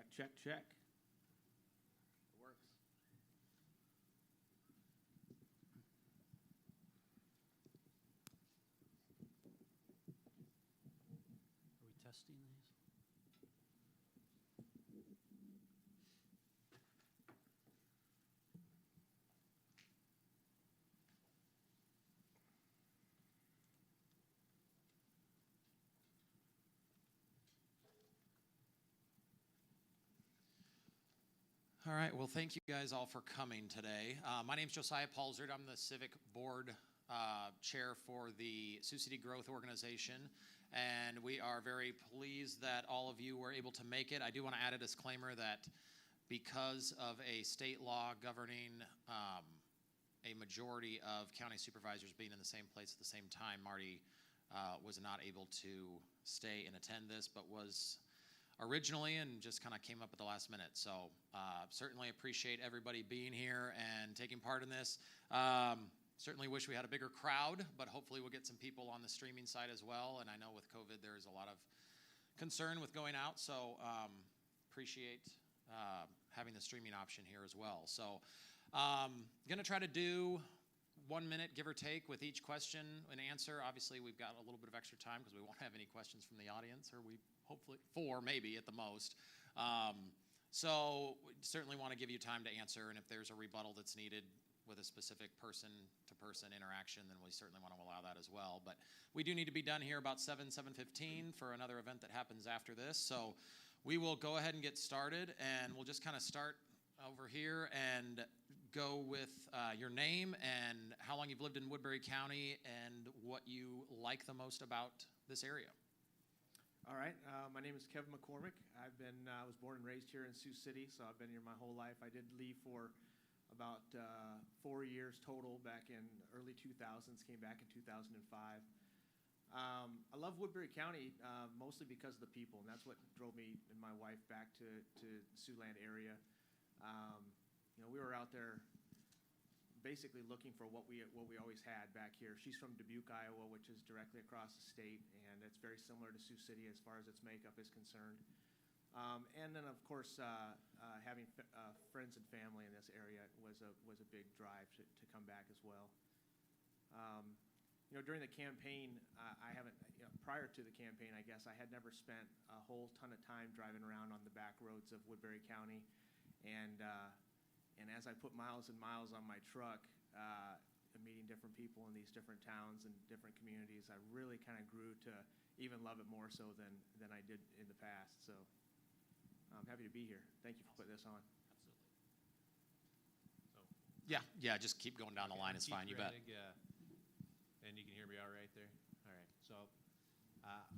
Check, check, check. It works. Are we testing these? All right, well, thank you guys all for coming today. My name is Josiah Paulzert. I'm the Civic Board Chair for the Sioux City Growth Organization, and we are very pleased that all of you were able to make it. I do want to add a disclaimer that because of a state law governing a majority of county supervisors being in the same place at the same time, Marty was not able to stay and attend this, but was originally and just kind of came up at the last minute. So certainly appreciate everybody being here and taking part in this. Certainly wish we had a bigger crowd, but hopefully we'll get some people on the streaming side as well. And I know with COVID, there's a lot of concern with going out. So appreciate having the streaming option here as well. So going to try to do 1 minute, give or take, with each question and answer. Obviously, we've got a little bit of extra time because we won't have any questions from the audience, or we hopefully 4 maybe at the most. So we certainly want to give you time to answer, and if there's a rebuttal that's needed with a specific person-to-person interaction, then we certainly want to allow that as well. But we do need to be done here about 7:15 for another event that happens after this. So we will go ahead and get started, and we'll just kind of start over here and go with your name and how long you've lived in Woodbury County and what you like the most about this area. All right, my name is Kevin McCormick. I was born and raised here in Sioux City, so I've been here my whole life. I did leave for about 4 years total back in early 2000s, came back in 2005. I love Woodbury County mostly because of the people, and that's what drove me and my wife back to the Siouxland area. We were out there basically looking for what we always had back here. She's from Dubuque, Iowa, which is directly across the state, and it's very similar to Sioux City as far as its makeup is concerned. And then, of course, having friends and family in this area was a big drive to come back as well. During the campaign, I haven't, prior to the campaign, I guess, I had never spent a whole ton of time driving around on the back roads of Woodbury County. And as I put miles and miles on my truck, meeting different people in these different towns and different communities, I really kind of grew to even love it more so than I did in the past. So I'm happy to be here. Thank you for putting this on. Absolutely. So yeah, just keep going down the line. It's fine. You bet. And you can hear me all right there? All right. So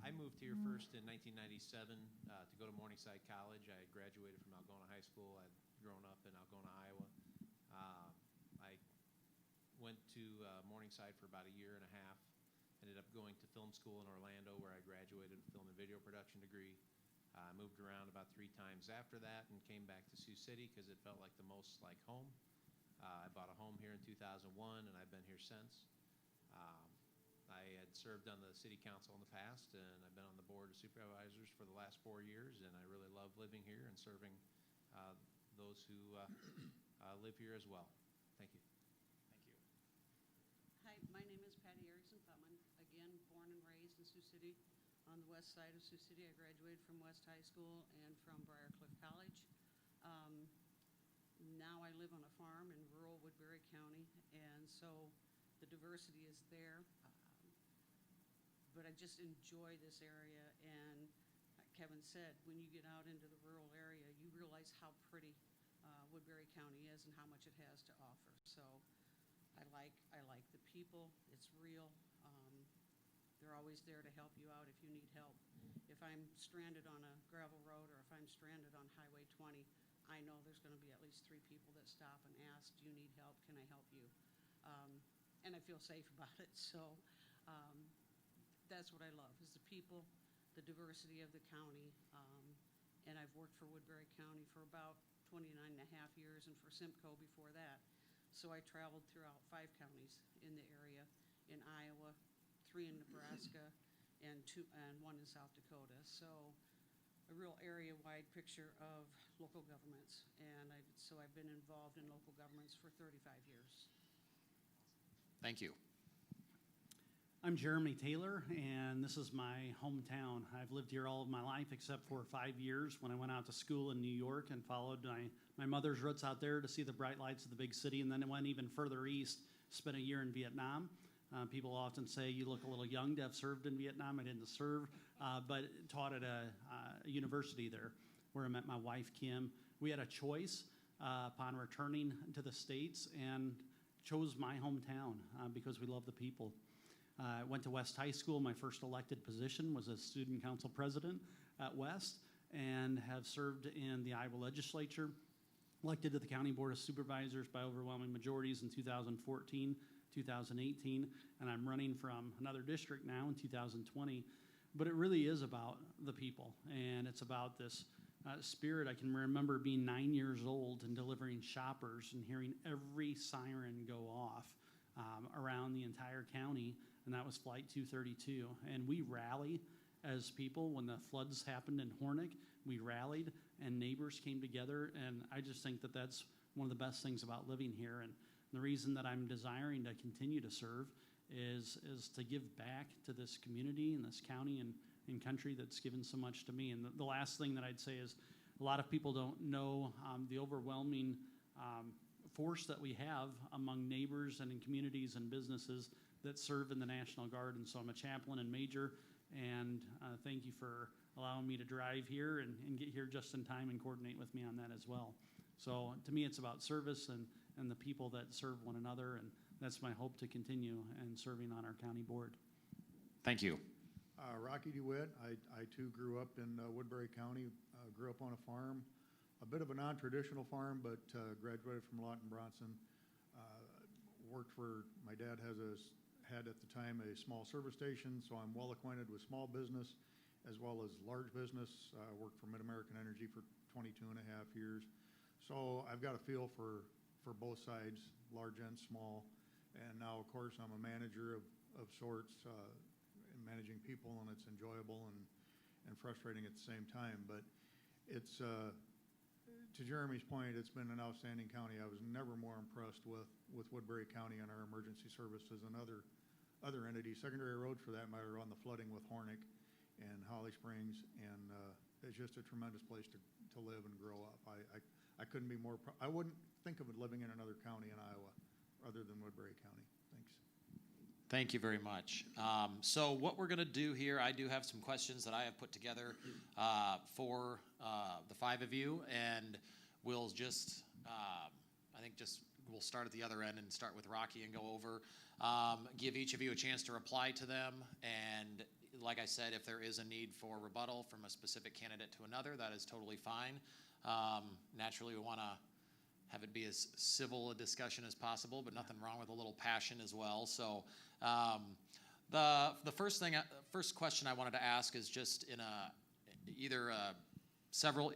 I moved here first in 1997 to go to Morningside College. I graduated from Algona High School. I'd grown up in Algona, Iowa. I went to Morningside for about a year and a half. Ended up going to film school in Orlando, where I graduated with a film and video production degree. I moved around about 3 times after that and came back to Sioux City because it felt like the most like home. I bought a home here in 2001, and I've been here since. I had served on the city council in the past, and I've been on the board of supervisors for the last 4 years, and I really love living here and serving those who live here as well. Thank you. Thank you. Hi, my name is Patty Erickson-Putman. Again, born and raised in Sioux City, on the west side of Sioux City. I graduated from West High School and from Briarcliff College. Now I live on a farm in rural Woodbury County, and so the diversity is there. But I just enjoy this area, and like Kevin said, when you get out into the rural area, you realize how pretty Woodbury County is and how much it has to offer. So I like the people. It's real. They're always there to help you out if you need help. If I'm stranded on a gravel road or if I'm stranded on Highway 20, I know there's going to be at least 3 people that stop and ask, do you need help? Can I help you? And I feel safe about it. So that's what I love, is the people, the diversity of the county. And I've worked for Woodbury County for about 29 and a half years, and for Simcoe before that. So I traveled throughout 5 counties in the area, in Iowa, 3 in Nebraska, and 1 in South Dakota. So I a real area-wide picture of local governments. And so I've been involved in local governments for 35 years. Thank you. I'm Jeremy Taylor, and this is my hometown. I've lived here all of my life except for 5 years when I went out to school in New York and followed my mother's roots out there to see the bright lights of the big city, and then I went even further east, spent a year in Vietnam. People often say you look a little young to have served in Vietnam. I didn't serve, but taught at a university there where I met my wife, Kim. We had a choice upon returning to the States and chose my hometown because we love the people. I went to West High School. My first elected position was as student council president at West, and have served in the Iowa legislature, elected to the County Board of Supervisors by overwhelming majorities in 2014, 2018, and I'm running from another district now in 2020. But it really is about the people, and it's about this spirit. I can remember being 9 years old and delivering shoppers and hearing every siren go off around the entire county, and that was Flight 232. And we rally as people. When the floods happened in Hornick, we rallied, and neighbors came together, and I just think that that's one of the best things about living here. And the reason that I'm desiring to continue to serve is to give back to this community and this county and country that's given so much to me. And the last thing that I'd say is a lot of people don't know the overwhelming force that we have among neighbors and in communities and businesses that serve in the National Guard. And so I'm a chaplain and major, and thank you for allowing me to drive here and get here just in time and coordinate with me on that as well. So to me, it's about service and the people that serve one another, and that's my hope to continue and serving on our county board. Thank you. Rocky DeWitt. I too grew up in Woodbury County, grew up on a farm, a bit of a non-traditional farm, but graduated from Lawton Bronson. Worked for, my dad had at the time a small service station, so I'm well acquainted with small business as well as large business. Worked for Mid-American Energy for 22 and a half years. So I've got a feel for both sides, large and small. And now, of course, I'm a manager of sorts, managing people, and it's enjoyable and frustrating at the same time. But it's, to Jeremy's point, it's been an outstanding county. I was never more impressed with Woodbury County and our emergency services and other entities, secondary roads for that matter, on the flooding with Hornick and Holly Springs, and it's just a tremendous place to live and grow up. I couldn't be more, I wouldn't think of living in another county in Iowa other than Woodbury County. Thanks. Thank you very much. So what we're going to do here, I do have some questions that I have put together for the five of you, and we'll just, we'll start at the other end and start with Rocky and go over, give each of you a chance to reply to them, and like I said, if there is a need for rebuttal from a specific candidate to another, that is totally fine. Naturally, we want to have it be as civil a discussion as possible, but nothing wrong with a little passion as well. So the first question I wanted to ask is just in either several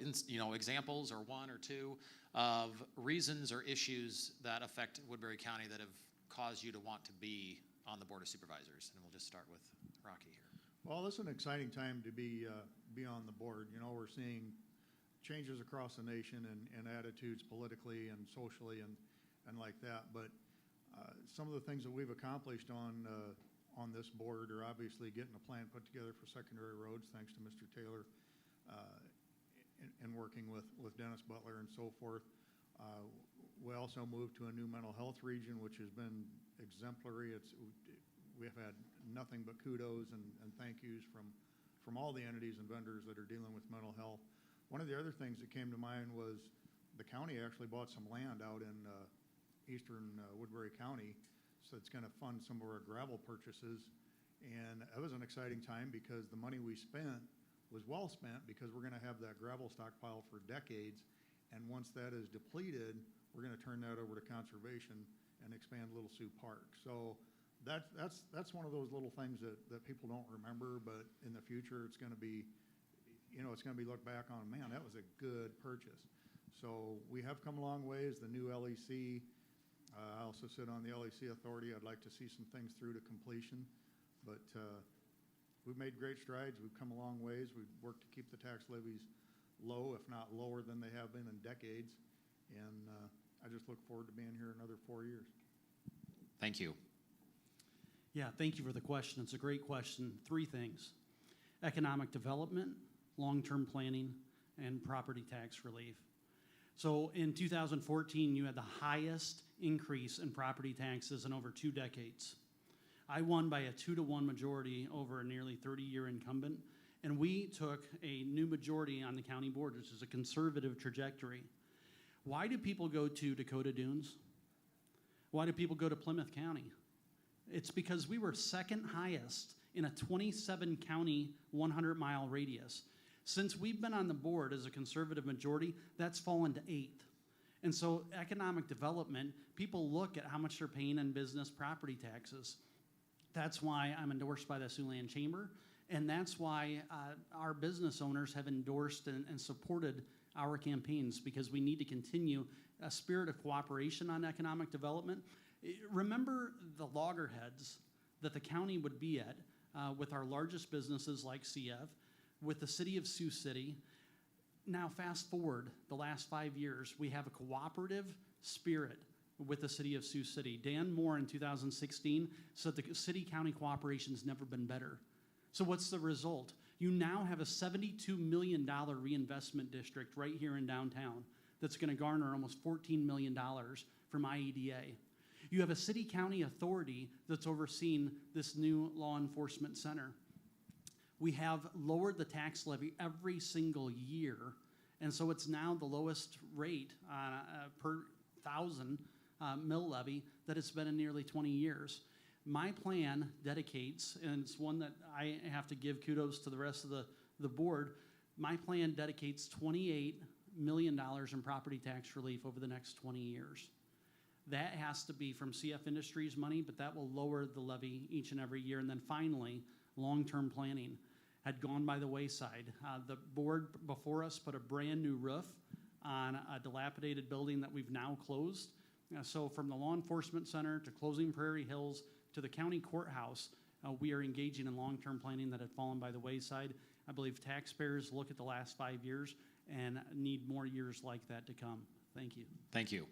examples or one or two of reasons or issues that affect Woodbury County that have caused you to want to be on the Board of Supervisors. And we'll just start with Rocky here. Well, this is an exciting time to be on the board. You know, we're seeing changes across the nation and attitudes politically and socially and like that. But some of the things that we've accomplished on this board are obviously getting a plan put together for secondary roads, thanks to Mr. Taylor, and working with Dennis Butler and so forth. We also moved to a new mental health region, which has been exemplary. We've had nothing but kudos and thank yous from all the entities and vendors that are dealing with mental health. One of the other things that came to mind was the county actually bought some land out in eastern Woodbury County, so it's going to fund some of our gravel purchases. And it was an exciting time because the money we spent was well spent, because we're going to have that gravel stockpile for decades. And once that is depleted, we're going to turn that over to conservation and expand Little Sioux Park. So that's one of those little things that people don't remember, but in the future it's going to be, it's going to be looked back on, man, that was a good purchase. So we have come a long ways. The new LEC, I also sit on the LEC authority. I'd like to see some things through to completion, but we've made great strides. We've come a long ways. We've worked to keep the tax levies low, if not lower than they have been in decades. And I just look forward to being here another 4 years. Thank you. Yeah, thank you for the question. It's a great question. 3 things: economic development, long-term planning, and property tax relief. So in 2014, you had the highest increase in property taxes in over 2 decades. I won by a 2-to-1 majority over a nearly 30-year incumbent, and we took a new majority on the county board, which is a conservative trajectory. Why do people go to Dakota Dunes? Why do people go to Plymouth County? It's because we were second highest in a 27-county, 100-mile radius. Since we've been on the board as a conservative majority, that's fallen to 8th. And so economic development, people look at how much they're paying in business property taxes. That's why I'm endorsed by the Siouxland Chamber, and that's why our business owners have endorsed and supported our campaigns, because we need to continue a spirit of cooperation on economic development. Remember the loggerheads that the county would be at with our largest businesses like CF, with the city of Sioux City. Now fast forward the last 5 years, we have a cooperative spirit with the city of Sioux City. Dan Moore in 2016 said the city-county cooperation's never been better. So what's the result? You now have a $72 million reinvestment district right here in downtown that's going to garner almost $14 million from IEDA. You have a city-county authority that's overseeing this new law enforcement center. We have lowered the tax levy every single year, and so it's now the lowest rate per thousand mill levy that it's been in nearly 20 years. My plan dedicates, and it's one that I have to give kudos to the rest of the board, my plan dedicates $28 million in property tax relief over the next 20 years. That has to be from CF Industries money, but that will lower the levy each and every year. And then finally, long-term planning had gone by the wayside. The board before us put a brand new roof on a dilapidated building that we've now closed. So from the law enforcement center to closing Prairie Hills to the county courthouse, we are engaging in long-term planning that had fallen by the wayside. I believe taxpayers look at the last 5 years and need more years like that to come. Thank you. Thank you.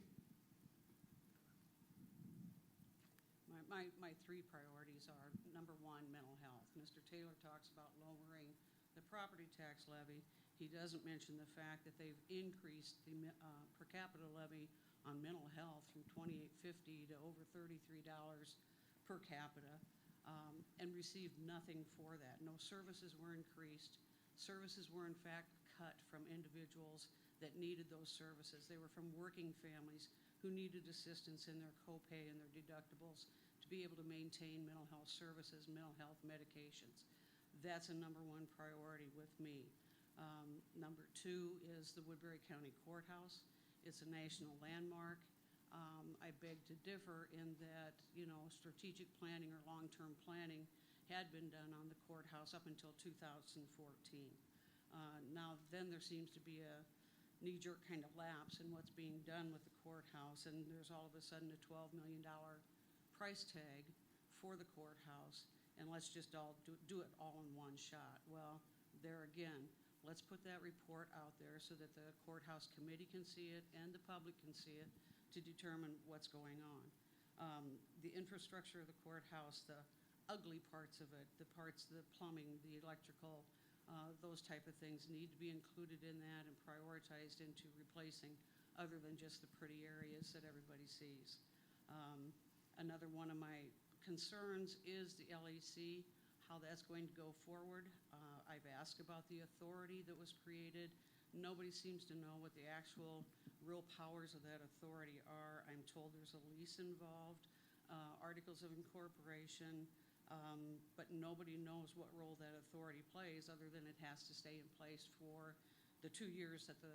My 3 priorities are, number 1, mental health. Mr. Taylor talks about lowering the property tax levy. He doesn't mention the fact that they've increased the per capita levy on mental health from $28.50 to over $33 per capita, and received nothing for that. No services were increased. Services were in fact cut from individuals that needed those services. They were from working families who needed assistance in their copay and their deductibles to be able to maintain mental health services, mental health medications. That's a number 1 priority with me. Number 2 is the Woodbury County Courthouse. It's a national landmark. I beg to differ in that, strategic planning or long-term planning had been done on the courthouse up until 2014. Now then there seems to be a knee-jerk kind of lapse in what's being done with the courthouse, and there's all of a sudden a $12 million price tag for the courthouse, and let's just all do it all in one shot. Well, there again, let's put that report out there so that the courthouse committee can see it and the public can see it to determine what's going on. The infrastructure of the courthouse, the ugly parts of it, the plumbing, the electrical, those type of things need to be included in that and prioritized into replacing, other than just the pretty areas that everybody sees. Another one of my concerns is the LEC, how that's going to go forward. I've asked about the authority that was created. Nobody seems to know what the actual real powers of that authority are. I'm told there's a lease involved, articles of incorporation, but nobody knows what role that authority plays other than it has to stay in place for the 2 years that the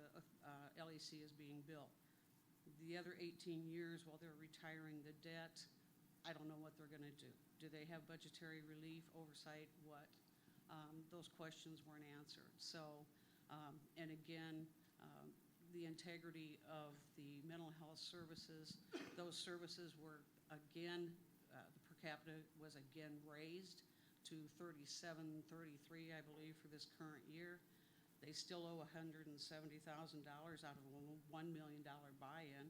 LEC is being built. The other 18 years while they're retiring the debt, I don't know what they're going to do. Do they have budgetary relief, oversight, what? Those questions weren't answered. So, and again, the integrity of the mental health services, those services were again, the per capita was again raised to to 37, 33, I believe, for this current year. They still owe $170,000 out of a $1 million buy-in.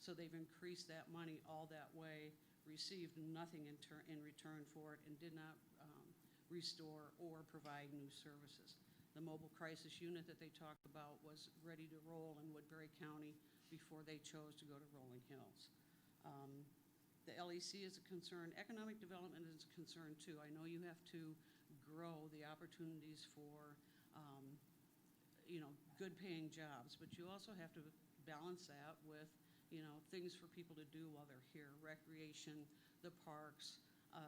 So they've increased that money all that way, received nothing in return for it, and did not restore or provide new services. The mobile crisis unit that they talked about was ready to roll in Woodbury County before they chose to go to Rolling Hills. The LEC is a concern. Economic development is a concern too. I know you have to grow the opportunities for good paying jobs, but you also have to balance that with things for people to do while they're here, recreation, the parks,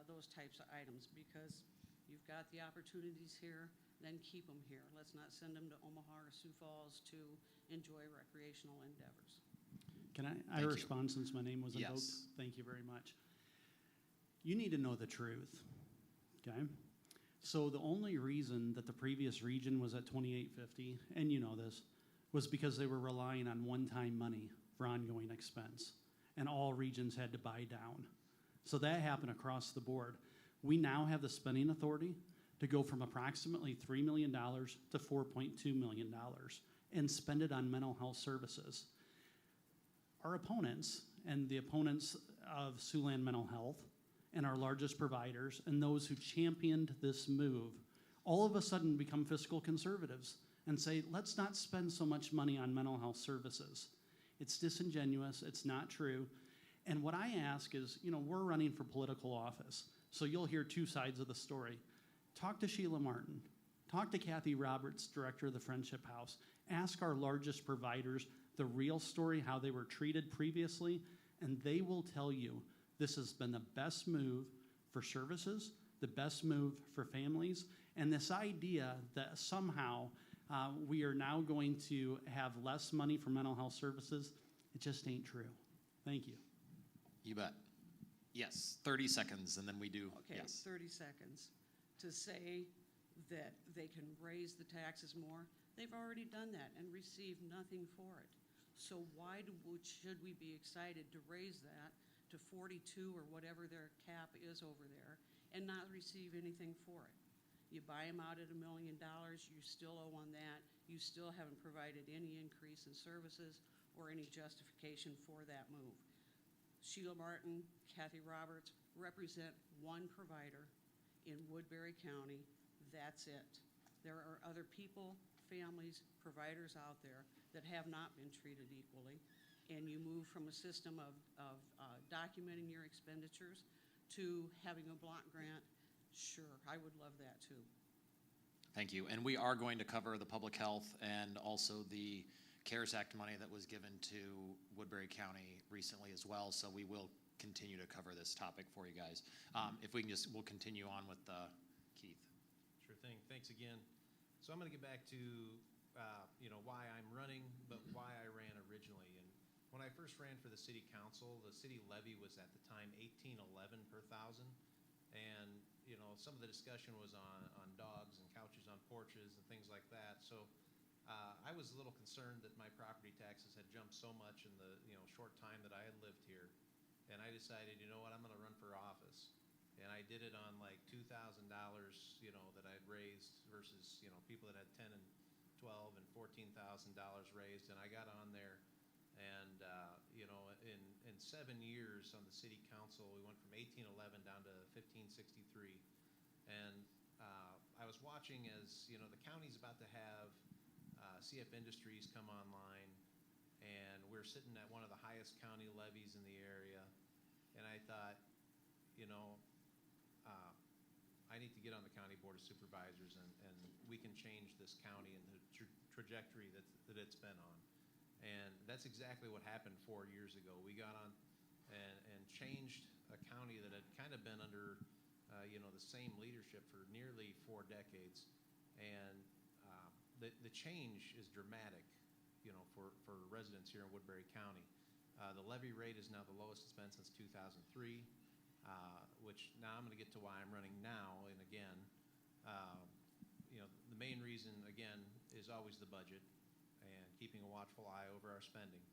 those types of items, because you've got the opportunities here, then keep them here. Let's not send them to Omaha or Sioux Falls to enjoy recreational endeavors. Can I Thank you. respond since my name was invoked? Yes. Thank you very much. You need to know the truth, okay? So the only reason that the previous region was at 2850, and you know this, was because they were relying on one-time money for ongoing expense, and all regions had to buy down. So that happened across the board. We now have the spending authority to go from approximately $3 million to $4.2 million and spend it on mental health services. Our opponents and the opponents of Siouxland Mental Health and our largest providers and those who championed this move all of a sudden become fiscal conservatives and say, let's not spend so much money on mental health services. It's disingenuous, it's not true. And what I ask is, we're running for political office, so you'll hear two sides of the story. Talk to Sheila Martin, talk to Kathy Roberts, director of the Friendship House, ask our largest providers the real story, how they were treated previously, and they will tell you this has been the best move for services, the best move for families, and this idea that somehow we are now going to have less money for mental health services, it just ain't true. Thank you. You bet. Yes, 30 seconds, and then we do. Okay, Yes. 30 seconds. To say that they can raise the taxes more, they've already done that and received nothing for it. So why should we be excited to raise that to 42 or whatever their cap is over there and not receive anything for it? You buy them out at $1 million, you still owe on that, you still haven't provided any increase in services or any justification for that move. Sheila Martin, Kathy Roberts represent one provider in Woodbury County. That's it. There are other people, families, providers out there that have not been treated equally, and you move from a system of documenting your expenditures to having a block grant. Sure, I would love that too. Thank you. And we are going to cover the public health and also the CARES Act money that was given to Woodbury County recently as well. So we will continue to cover this topic for you guys. If we can we'll continue on with Keith. Sure thing. Thanks again. So I'm going to get back to why I'm running, but why I ran originally. And when I first ran for the city council, the city levy was at the time $18.11 per thousand, and some of the discussion was on dogs and couches on porches and things like that. So I was a little concerned that my property taxes had jumped so much in the short time that I had lived here, and I decided, you know what, I'm going to run for office. And I did it on like $2,000, that I'd raised versus people that had $10,000 and $12,000 and $14,000 raised. And I got on there, and in 7 years on the city council, we went from 1811 down to 1563. And I was watching as the county's about to have CF Industries come online, and we're sitting at one of the highest county levies in the area. And I thought, I need to get on the county board of supervisors, and we can change this county and the trajectory that it's been on. And that's exactly what happened 4 years ago. We got on and changed a county that had kind of been under the same leadership for nearly 4 decades. And the change is dramatic, for residents here in Woodbury County. The levy rate is now the lowest it's been since 2003. Which now I'm going to get to why I'm running now. And again, the main reason, again, is always the budget and keeping a watchful eye over our spending,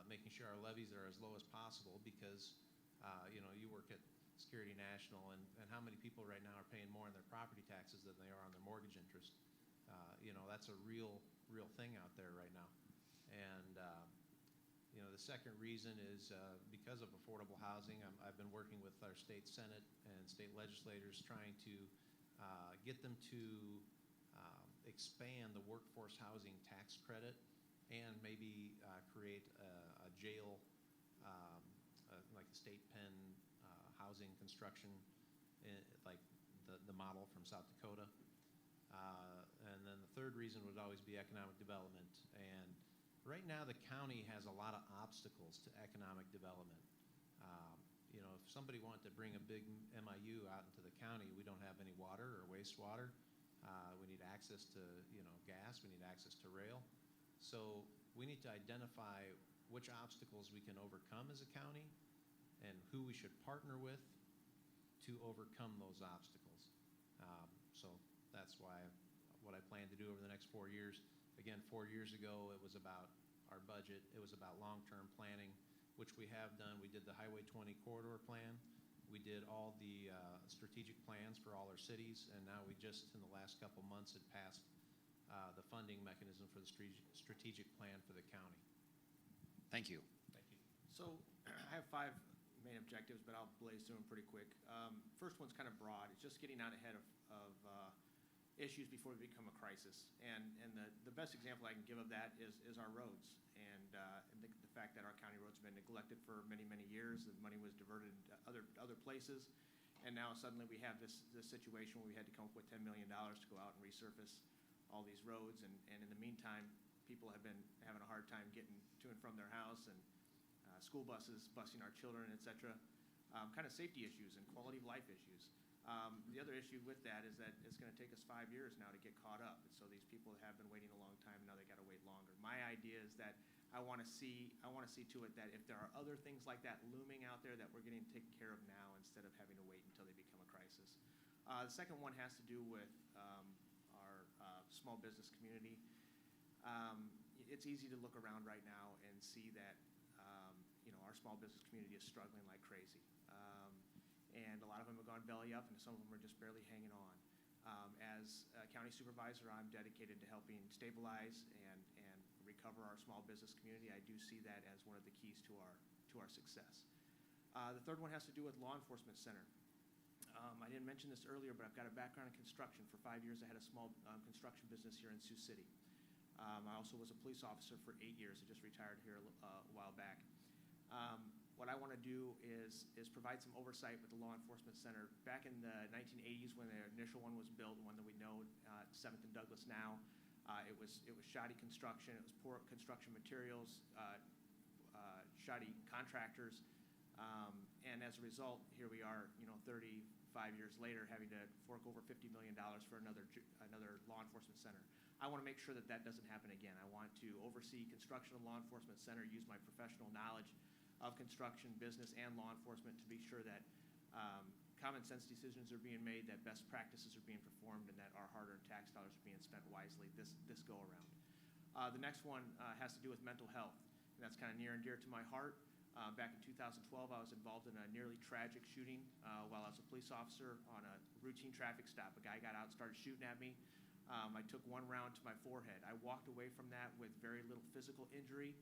making sure our levies are as low as possible because, you work at Security National, and how many people right now are paying more on their property taxes than they are on their mortgage interest. That's a real thing out there right now. And the second reason is because of affordable housing. I've been working with our state Senate and state legislators trying to get them to expand the workforce housing tax credit and maybe create a jail, like a state pen housing construction, like the model from South Dakota. And then the third reason would always be economic development. And right now, the county has a lot of obstacles to economic development. If somebody wanted to bring a big MIU out into the county, we don't have any water or wastewater. We need access to, gas. We need access to rail. So we need to identify which obstacles we can overcome as a county and who we should partner with to overcome those obstacles. So that's what I plan to do over the next 4 years. Again, 4 years ago, it was about our budget. It was about long-term planning, which we have done. We did the Highway 20 corridor plan. We did all the strategic plans for all our cities, and now we just, in the last couple months, had passed the funding mechanism for the strategic plan for the county. Thank you. Thank you. So I have 5 main objectives, but I'll blaze through them pretty quick. First one's kind of broad. It's just getting out ahead of issues before they become a crisis. And the best example I can give of that is our roads. And the fact that our county roads have been neglected for many, many years. The money was diverted to other places. And now suddenly we have this situation where we had to come up with $10 million to go out and resurface all these roads. And in the meantime, people have been having a hard time getting to and from their house, and school buses busing our children, et cetera. Kind of safety issues and quality of life issues. The other issue with that is that it's going to take us 5 years now to get caught up. And so these people have been waiting a long time. Now they got to wait longer. My idea is that I want to see to it that if there are other things like that looming out there, that we're getting taken care of now instead of having to wait until they become a crisis. The second one has to do with our small business community. It's easy to look around right now and see that our small business community is struggling like crazy. And a lot of them have gone belly up, and some of them are just barely hanging on. As a county supervisor, I'm dedicated to helping stabilize and recover our small business community. I do see that as one of the keys to our success. The third one has to do with law enforcement center. I didn't mention this earlier, but I've got a background in construction. For 5 years, I had a small construction business here in Sioux City. I also was a police officer for 8 years. I just retired here a while back. What I want to do is provide some oversight with the Law Enforcement Center. Back in the 1980s, when the initial one was built, one that we know, 7th and Douglas now, it was shoddy construction. It was poor construction materials, shoddy contractors, and as a result, here we are, 35 years later, having to fork over $50 million for another law enforcement center. I want to make sure that doesn't happen again. I want to oversee construction of law enforcement center, use my professional knowledge of construction, business, and law enforcement to be sure that common sense decisions are being made, that best practices are being performed, and that our hard-earned tax dollars are being spent wisely this go around. The next one has to do with mental health, and that's kind of near and dear to my heart. Back in 2012, I was involved in a nearly tragic shooting while I was a police officer on a routine traffic stop. A guy got out and started shooting at me. I took one round to my forehead. I walked away from that with very little physical injury,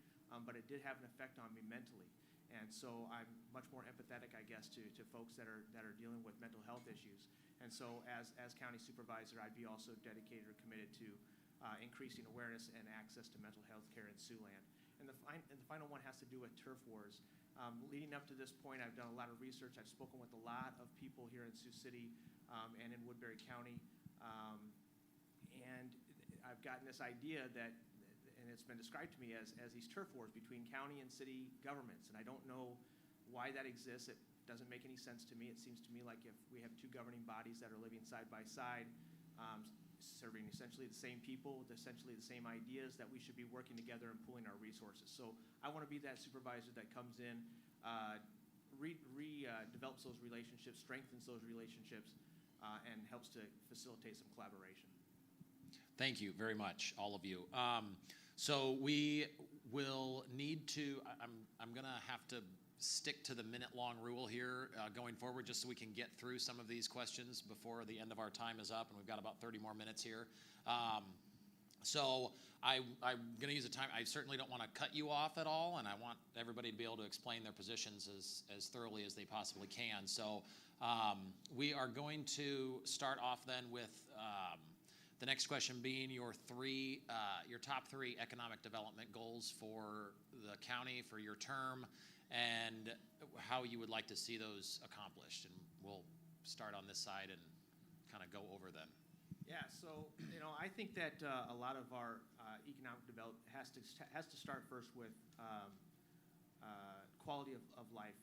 but it did have an effect on me mentally. And so I'm much more empathetic, I guess, to folks that are dealing with mental health issues. And so as county supervisor, I'd be also dedicated or committed to increasing awareness and access to mental health care in Siouxland. And the final one has to do with turf wars. Leading up to this point, I've done a lot of research. I've spoken with a lot of people here in Sioux City and in Woodbury County. And I've gotten this idea that, and it's been described to me as these turf wars between county and city governments. And I don't know why that exists. It doesn't make any sense to me. It seems to me like if we have two governing bodies that are living side by side, serving essentially the same people with essentially the same ideas, that we should be working together and pooling our resources. So I want to be that supervisor that comes in, develops those relationships, strengthens those relationships, and helps to facilitate some collaboration. Thank you very much, all of you. So we will need to, I'm going to have to stick to the minute-long rule here going forward, just so we can get through some of these questions before the end of our time is up, and we've got about 30 more minutes here. So I'm going to use the time. I certainly don't want to cut you off at all, and I want everybody to be able to explain their positions as thoroughly as they possibly can. So we are going to start off then with the next question being your top three economic development goals for the county for your term, and how you would like to see those accomplished. And we'll start on this side and kind of go over them. Yeah, so I think that a lot of our economic development has to start first with quality of life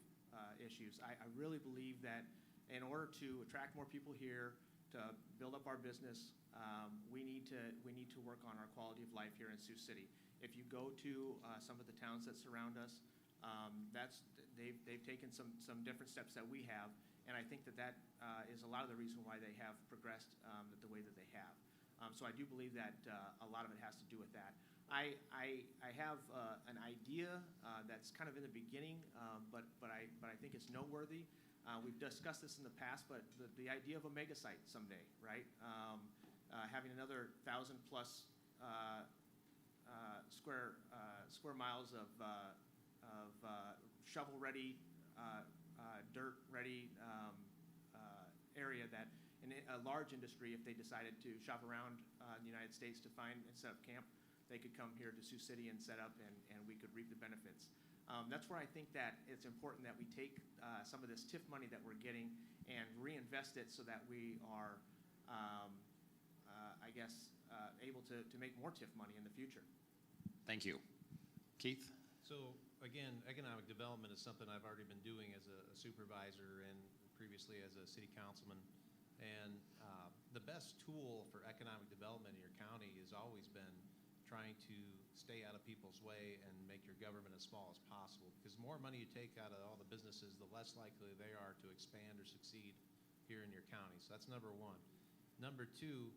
issues. I really believe that in order to attract more people here, to build up our business, we need to work on our quality of life here in Sioux City. If you go to some of the towns that surround us, they've taken some different steps that we have, and I think that is a lot of the reason why they have progressed the way that they have. So I do believe that a lot of it has to do with that. I have an idea that's kind of in the beginning, but I think it's noteworthy. We've discussed this in the past, but the idea of a mega site someday, right? Having another 1,000+ square miles of shovel-ready, dirt-ready area that in a large industry, if they decided to shop around the United States to find and set up camp, they could come here to Sioux City and set up, and we could reap the benefits. That's where I think that it's important that we take some of this TIF money that we're getting and reinvest it so that we are, able to make more TIF money in the future. Thank you. Keith? So again, economic development is something I've already been doing as a supervisor and previously as a city councilman. And the best tool for economic development in your county has always been trying to stay out of people's way and make your government as small as possible. Because the more money you take out of all the businesses, the less likely they are to expand or succeed here in your county. So that's number one. Number two,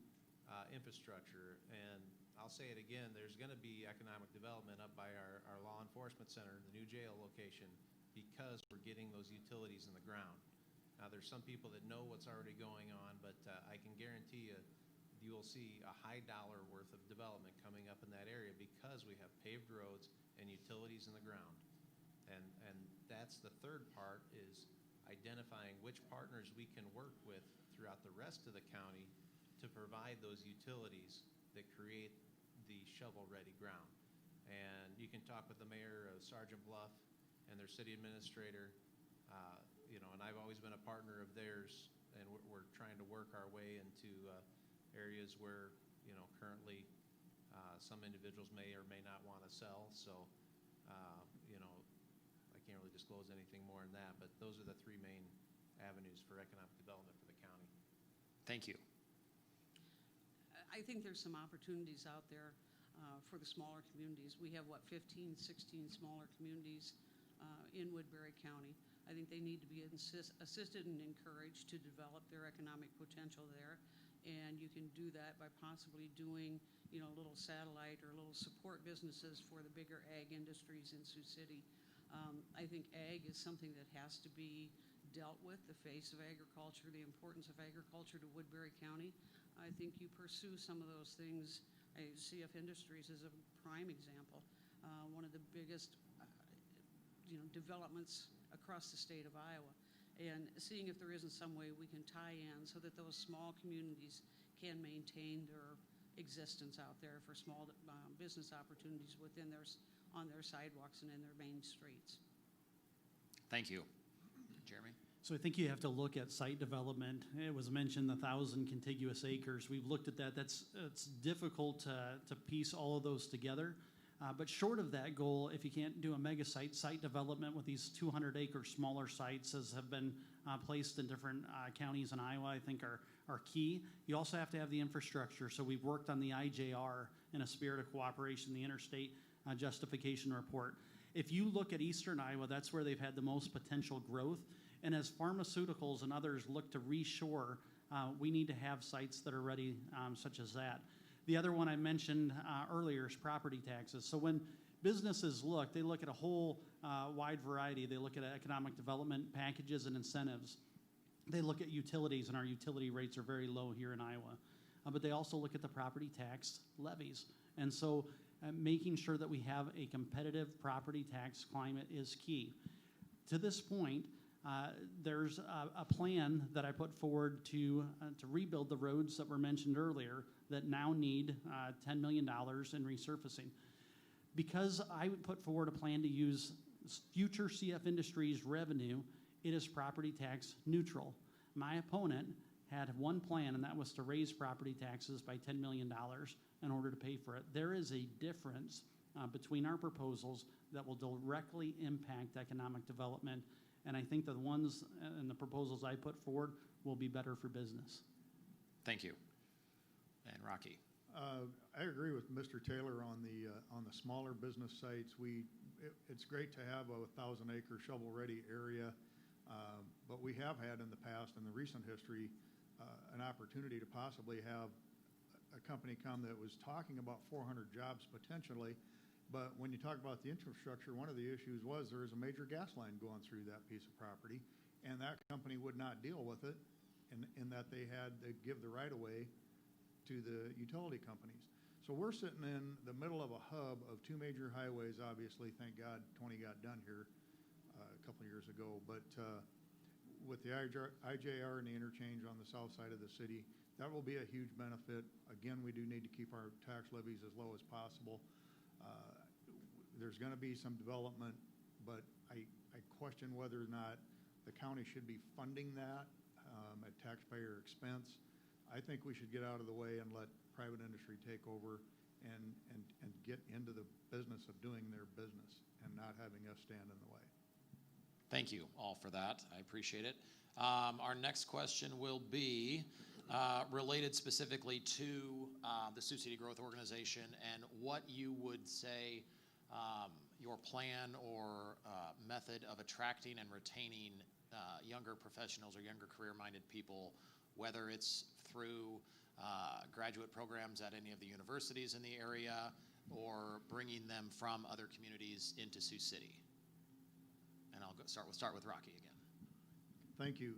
infrastructure. And I'll say it again, there's going to be economic development up by our law enforcement center, the new jail location, because we're getting those utilities in the ground. Now, there's some people that know what's already going on, but I can guarantee you will see a high dollar worth of development coming up in that area because we have paved roads and utilities in the ground. And that's the third part, is identifying which partners we can work with throughout the rest of the county to provide those utilities that create the shovel-ready ground. And you can talk with the mayor of Sergeant Bluff and their city administrator, and I've always been a partner of theirs, and we're trying to work our way into areas where, currently some individuals may or may not want to sell. So, I can't really disclose anything more than that, but those are the three main avenues for economic development for the county. Thank you. I think there's some opportunities out there for the smaller communities. We have, 15, 16 smaller communities in Woodbury County. I think they need to be assisted and encouraged to develop their economic potential there. And you can do that by possibly doing, little satellite or little support businesses for the bigger ag industries in Sioux City. I think ag is something that has to be dealt with, the face of agriculture, the importance of agriculture to Woodbury County. I think you pursue some of those things. CF Industries is a prime example. One of the biggest developments across the state of Iowa, and seeing if there isn't some way we can tie in so that those small communities can maintain their existence out there for small business opportunities on their sidewalks and in their main streets. Thank you. Jeremy? So I think you have to look at site development. It was mentioned 1,000 contiguous acres. We've looked at that. It's difficult to piece all of those together. But short of that goal, if you can't do a mega site development with these 200-acre smaller sites, as have been placed in different counties in Iowa, I think are key. You also have to have the infrastructure. So we've worked on the IJR in a spirit of cooperation, the Interstate Justification Report. If you look at eastern Iowa, that's where they've had the most potential growth. And as pharmaceuticals and others look to reshore, we need to have sites that are ready, such as that. The other one I mentioned earlier is property taxes. So when businesses they look at a whole wide variety. They look at economic development packages and incentives. They look at utilities, and our utility rates are very low here in Iowa. But they also look at the property tax levies. And so making sure that we have a competitive property tax climate is key. To this point, there's a plan that I put forward to rebuild the roads that were mentioned earlier that now need $10 million in resurfacing. Because I would put forward a plan to use future CF Industries revenue, it is property tax neutral. My opponent had one plan, and that was to raise property taxes by $10 million in order to pay for it. There is a difference between our proposals that will directly impact economic development, and I think the ones and the proposals I put forward will be better for business. Thank you. And Rocky. I agree with Mr. Taylor on the smaller business sites. It's great to have a 1,000-acre shovel-ready area, but we have had in the past, in the recent history, an opportunity to possibly have a company come that was talking about 400 jobs potentially, but when you talk about the infrastructure, one of the issues was there is a major gas line going through that piece of property, and that company would not deal with it in that they had to give the right-of-way to the utility companies. So we're sitting in the middle of a hub of two major highways, obviously. Thank God 20 got done here a couple of years ago, but with the IJR and the interchange on the south side of the city, that will be a huge benefit. Again, we do need to keep our tax levies as low as possible. There's going to be some development, but I question whether or not the county should be funding that at taxpayer expense. I think we should get out of the way and let private industry take over and get into the business of doing their business and not having us stand in the way. Thank you all for that. I appreciate it. Our next question will be related specifically to the Sioux City Growth Organization and what you would say your plan or method of attracting and retaining younger professionals or younger career-minded people, whether it's through graduate programs at any of the universities in the area or bringing them from other communities into Sioux City. And I'll start with Rocky again. Thank you.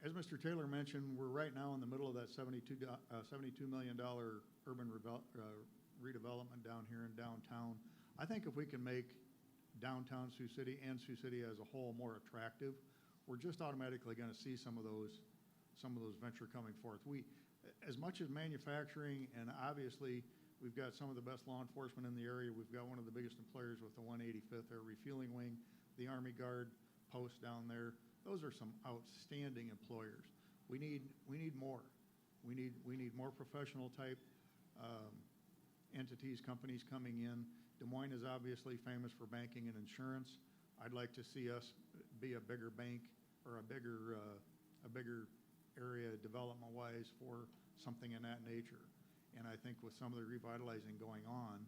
As Mr. Taylor mentioned, we're right now in the middle of that $72 million urban redevelopment down here in downtown. I think if we can make downtown Sioux City and Sioux City as a whole more attractive, we're just automatically going to see some of those venture coming forth. As much as manufacturing, and obviously we've got some of the best law enforcement in the area. We've got one of the biggest employers with the 185th Air Refueling Wing, the Army Guard post down there. Those are some outstanding employers. We need more. We need more professional type entities, companies coming in. Des Moines is obviously famous for banking and insurance. I'd like to see us be a bigger bank or a bigger area development-wise for something in that nature. And I think with some of the revitalizing going on,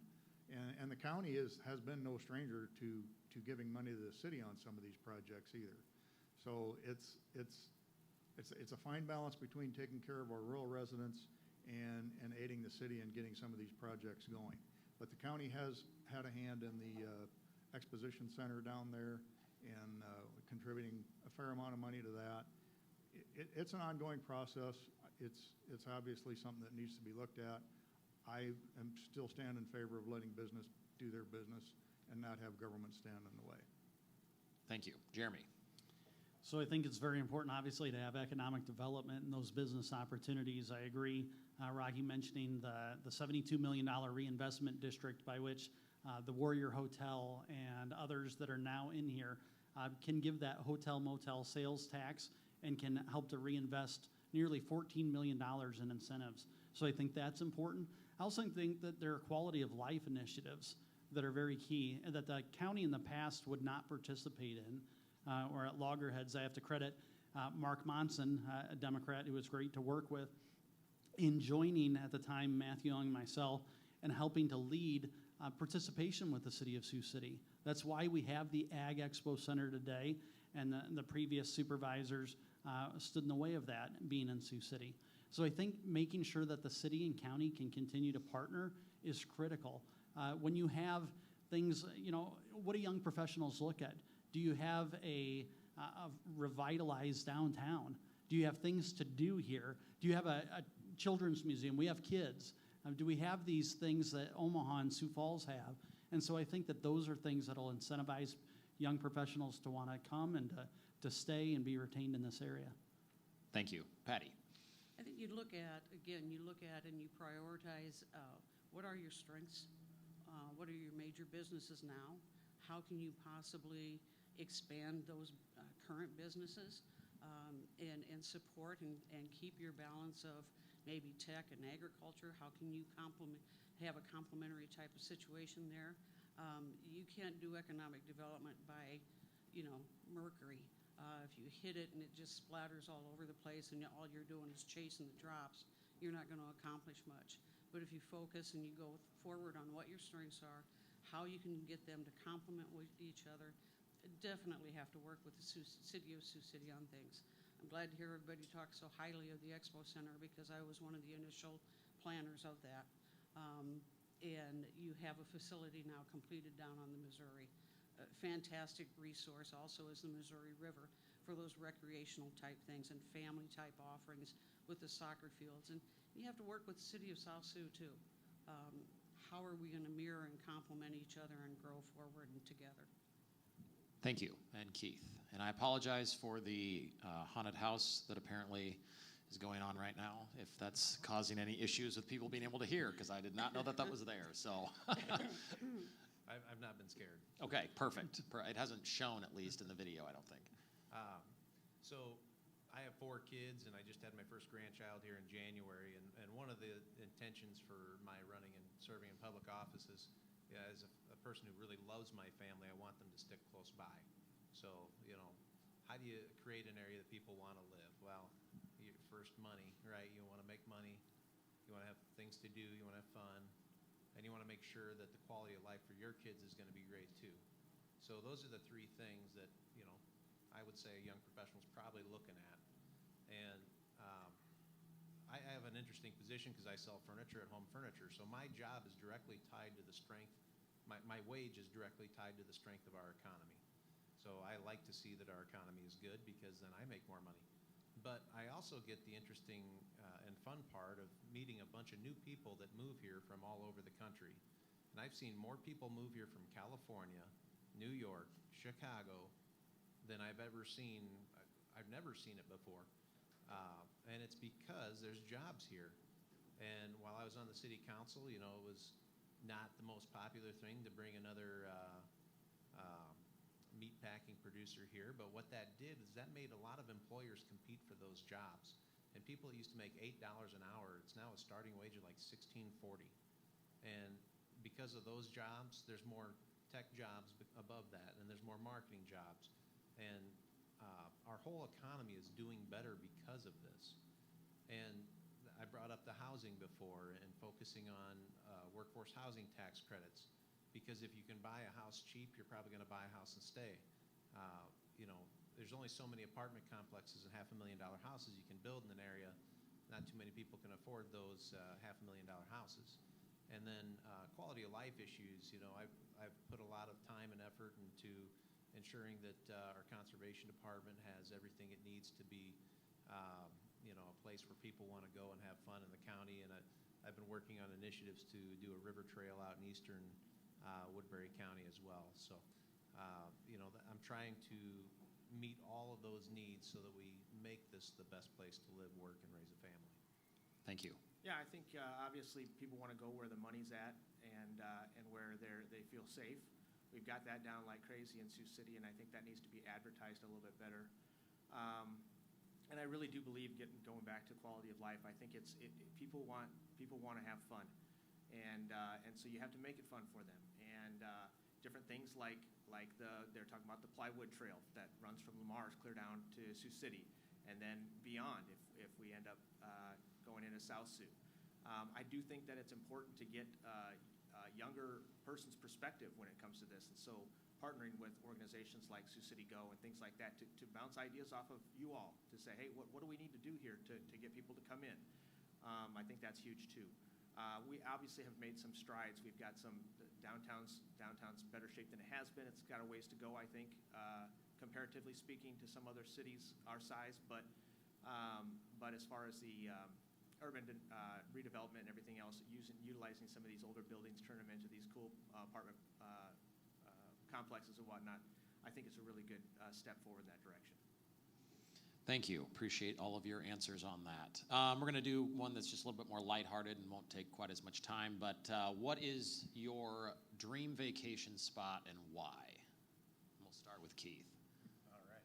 and the county has been no stranger to giving money to the city on some of these projects either. So it's a fine balance between taking care of our rural residents and aiding the city in getting some of these projects going. But the county has had a hand in the exposition center down there and contributing a fair amount of money to that. It's an ongoing process. It's obviously something that needs to be looked at. I am still stand in favor of letting business do their business and not have government stand in the way. Thank you. Jeremy. So I think it's very important, obviously, to have economic development and those business opportunities. I agree, Rocky mentioning the $72 million reinvestment district by which the Warrior Hotel and others that are now in here can give that hotel motel sales tax and can help to reinvest nearly $14 million in incentives. So I think that's important. I also think that there are quality of life initiatives that are very key and that the county in the past would not participate in. Or at Loggerheads, I have to credit Mark Monson, a Democrat who was great to work with, in joining at the time Matthew Young and myself and helping to lead participation with the city of Sioux City. That's why we have the Ag Expo Center today, and the previous supervisors stood in the way of that being in Sioux City. So I think making sure that the city and county can continue to partner is critical. When you have things, what do young professionals look at? Do you have a revitalized downtown? Do you have things to do here? Do you have a children's museum? We have kids. Do we have these things that Omaha and Sioux Falls have? And so I think that those are things that will incentivize young professionals to want to come and to stay and be retained in this area. Thank you. Patty? I think you look at and you prioritize what are your strengths, what are your major businesses now, how can you possibly expand those current businesses, and support and keep your balance of maybe tech and agriculture. How can you have a complementary type of situation there? You can't do economic development by, mercury. If you hit it and it just splatters all over the place and all you're doing is chasing the drops, you're not going to accomplish much. But if you focus and you go forward on what your strengths are, how you can get them to complement with each other, definitely have to work with the city of Sioux City on things. I'm glad to hear everybody talk so highly of the Expo Center because I was one of the initial planners of that. And you have a facility now completed down on the Missouri. A fantastic resource also is the Missouri River for those recreational type things and family type offerings with the soccer fields. And you have to work with the city of South Sioux too. How are we going to mirror and complement each other and grow forward and together? Thank you. And Keith. And I apologize for the haunted house that apparently is going on right now, if that's causing any issues with people being able to hear, because I did not know that was there. So I've not been scared. Okay, perfect. It hasn't shown, at least in the video, I don't think. So I have 4 kids, and I just had my first grandchild here in January. And one of the intentions for my running and serving in public office is, as a person who really loves my family, I want them to stick close by. So, how do you create an area that people want to live? Well, first, money, right? You want to make money. You want to have things to do. You want to have fun. And you want to make sure that the quality of life for your kids is going to be great too. So those are the 3 things that, I would say a young professional is probably looking at. And I have an interesting position because I sell furniture at Home Furniture. So my job is directly tied to the strength. My wage is directly tied to the strength of our economy. So I like to see that our economy is good because then I make more money. But I also get the interesting and fun part of meeting a bunch of new people that move here from all over the country. And I've seen more people move here from California, New York, Chicago than I've ever seen. I've never seen it before. And it's because there's jobs here. And while I was on the city council, it was not the most popular thing to bring another meat packing producer here. But what that did is that made a lot of employers compete for those jobs. And people that used to make $8 an hour, it's now a starting wage of like $16.40. And because of those jobs, there's more tech jobs above that, and there's more marketing jobs. And our whole economy is doing better because of this. And I brought up the housing before and focusing on workforce housing tax credits, because if you can buy a house cheap, you're probably going to buy a house and stay. There's only so many apartment complexes and $500,000 houses you can build in an area. Not too many people can afford those $500,000 houses. And then quality of life issues. I've put a lot of time and effort into ensuring that our conservation department has everything it needs to be, a place where people want to go and have fun in the county. And I've been working on initiatives to do a river trail out in eastern Woodbury County as well. So, I'm trying to meet all of those needs so that we make this the best place to live, work, and raise a family. Thank you. Yeah, I think obviously people want to go where the money's at and where they feel safe. We've got that down like crazy in Sioux City, and I think that needs to be advertised a little bit better. And I really do believe going back to quality of life. I think people want to have fun, and so you have to make it fun for them. And different things like they're talking about the plywood trail that runs from Lamar's clear down to Sioux City, and then beyond if we end up going into South Sioux. I do think that it's important to get a younger person's perspective when it comes to this, and so partnering with organizations like Sioux City Go and things like that to bounce ideas off of you all, to say, hey, what do we need to do here to get people to come in? I think that's huge too. We obviously have made some strides. We've got some downtown's better shape than it has been. It's got a ways to go, I think, comparatively speaking to some other cities our size. But as far as the urban redevelopment and everything else, utilizing some of these older buildings, turn them into these cool apartment complexes and whatnot, I think it's a really good step forward in that direction. Thank you. Appreciate all of your answers on that. We're going to do one that's just a little bit more lighthearted and won't take quite as much time, but what is your dream vacation spot and why? We'll start with Keith. All right.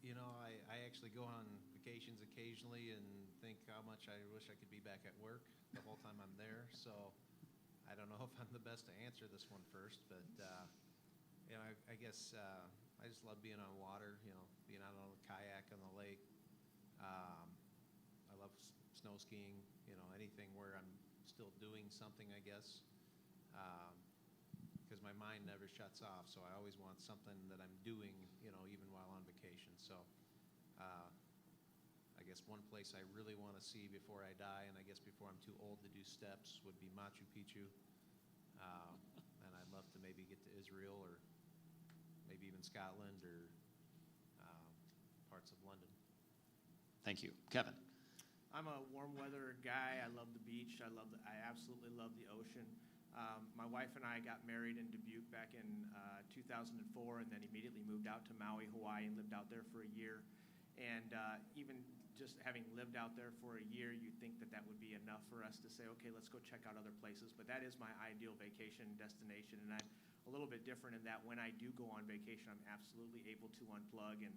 You know, I actually go on vacations occasionally and think how much I wish I could be back at work the whole time I'm there. So I don't know if I'm the best to answer this one first, but you know, I guess I just love being on water. You know, being out on a kayak on the lake. I love snow skiing. You know, anything where I'm still doing something, I guess. Because my mind never shuts off, so I always want something that I'm doing, you know, even while on vacation. So I guess one place I really want to see before I die, and I guess before I'm too old to do steps, would be Machu Picchu. And I'd love to maybe get to Israel or maybe even Scotland or parts of London. Thank you. Kevin. I'm a warm weather guy. I love the beach. I absolutely love the ocean. My wife and I got married in Dubuque back in 2004, and then immediately moved out to Maui, Hawaii, and lived out there for a year. And even just having lived out there for a year, you'd think that that would be enough for us to say, okay, let's go check out other places. But that is my ideal vacation destination, and I'm a little bit different in that when I do go on vacation, I'm absolutely able to unplug, and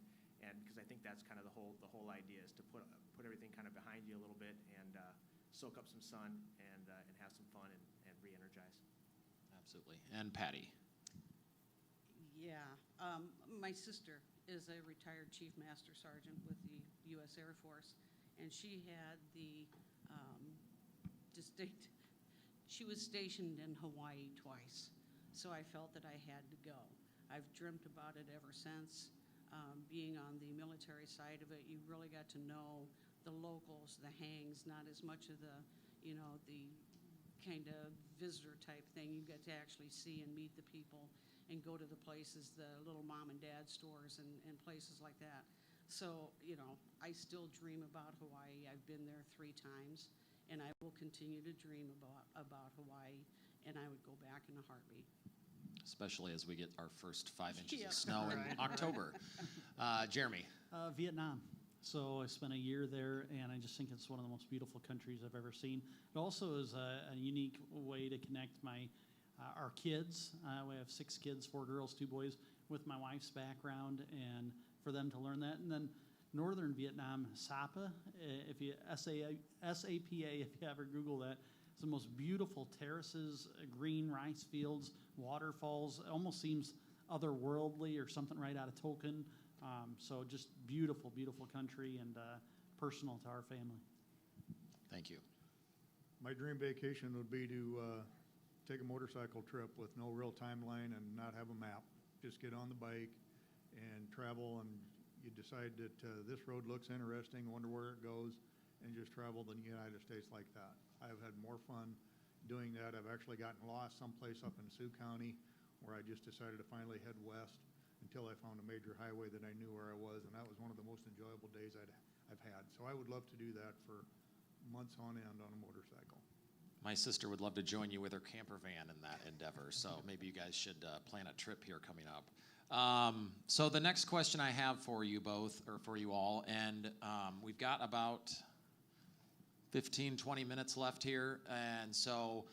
because I think that's kind of the whole idea is to put everything kind of behind you a little bit and soak up some sun and have some fun and re-energize. Absolutely. And Patty. Yeah, my sister is a retired Chief Master Sergeant with the U.S. Air Force, and she had the distinct, she was stationed in Hawaii twice, so I felt that I had to go. I've dreamt about it ever since. Being on the military side of it, you really got to know the locals, the hangs, not as much of the, you know, the kind of visitor type thing. You get to actually see and meet the people and go to the places, the little mom and dad stores and places like that. So, you know, I still dream about Hawaii. I've been there 3 times, and I will continue to dream about Hawaii, and I would go back in a heartbeat. Especially as we get our first 5 inches Yeah. of snow in October. Jeremy. Vietnam. So I spent a year there, and I just think it's one of the most beautiful countries I've ever seen. It also is a unique way to connect our kids. We have 6 kids, 4 girls, 2 boys, with my wife's background, and for them to learn that. And then northern Vietnam, Sapa, S-A-P-A, if you ever Google that, it's the most beautiful terraces, green rice fields, waterfalls. It almost seems otherworldly or something right out of Tolkien. So just beautiful, beautiful country and personal to our family. Thank you. My dream vacation would be to take a motorcycle trip with no real timeline and not have a map. Just get on the bike and travel, and you decide that this road looks interesting, wonder where it goes, and just travel the United States like that. I've had more fun doing that. I've actually gotten lost someplace up in Sioux County where I just decided to finally head west until I found a major highway that I knew where I was, and that was one of the most enjoyable days I've had. So I would love to do that for months on end on a motorcycle. My sister would love to join you with her camper van in that endeavor, so maybe you guys should plan a trip here coming up. So the next question I have for you both, or for you all, and we've got about 15, 20 minutes left here, and so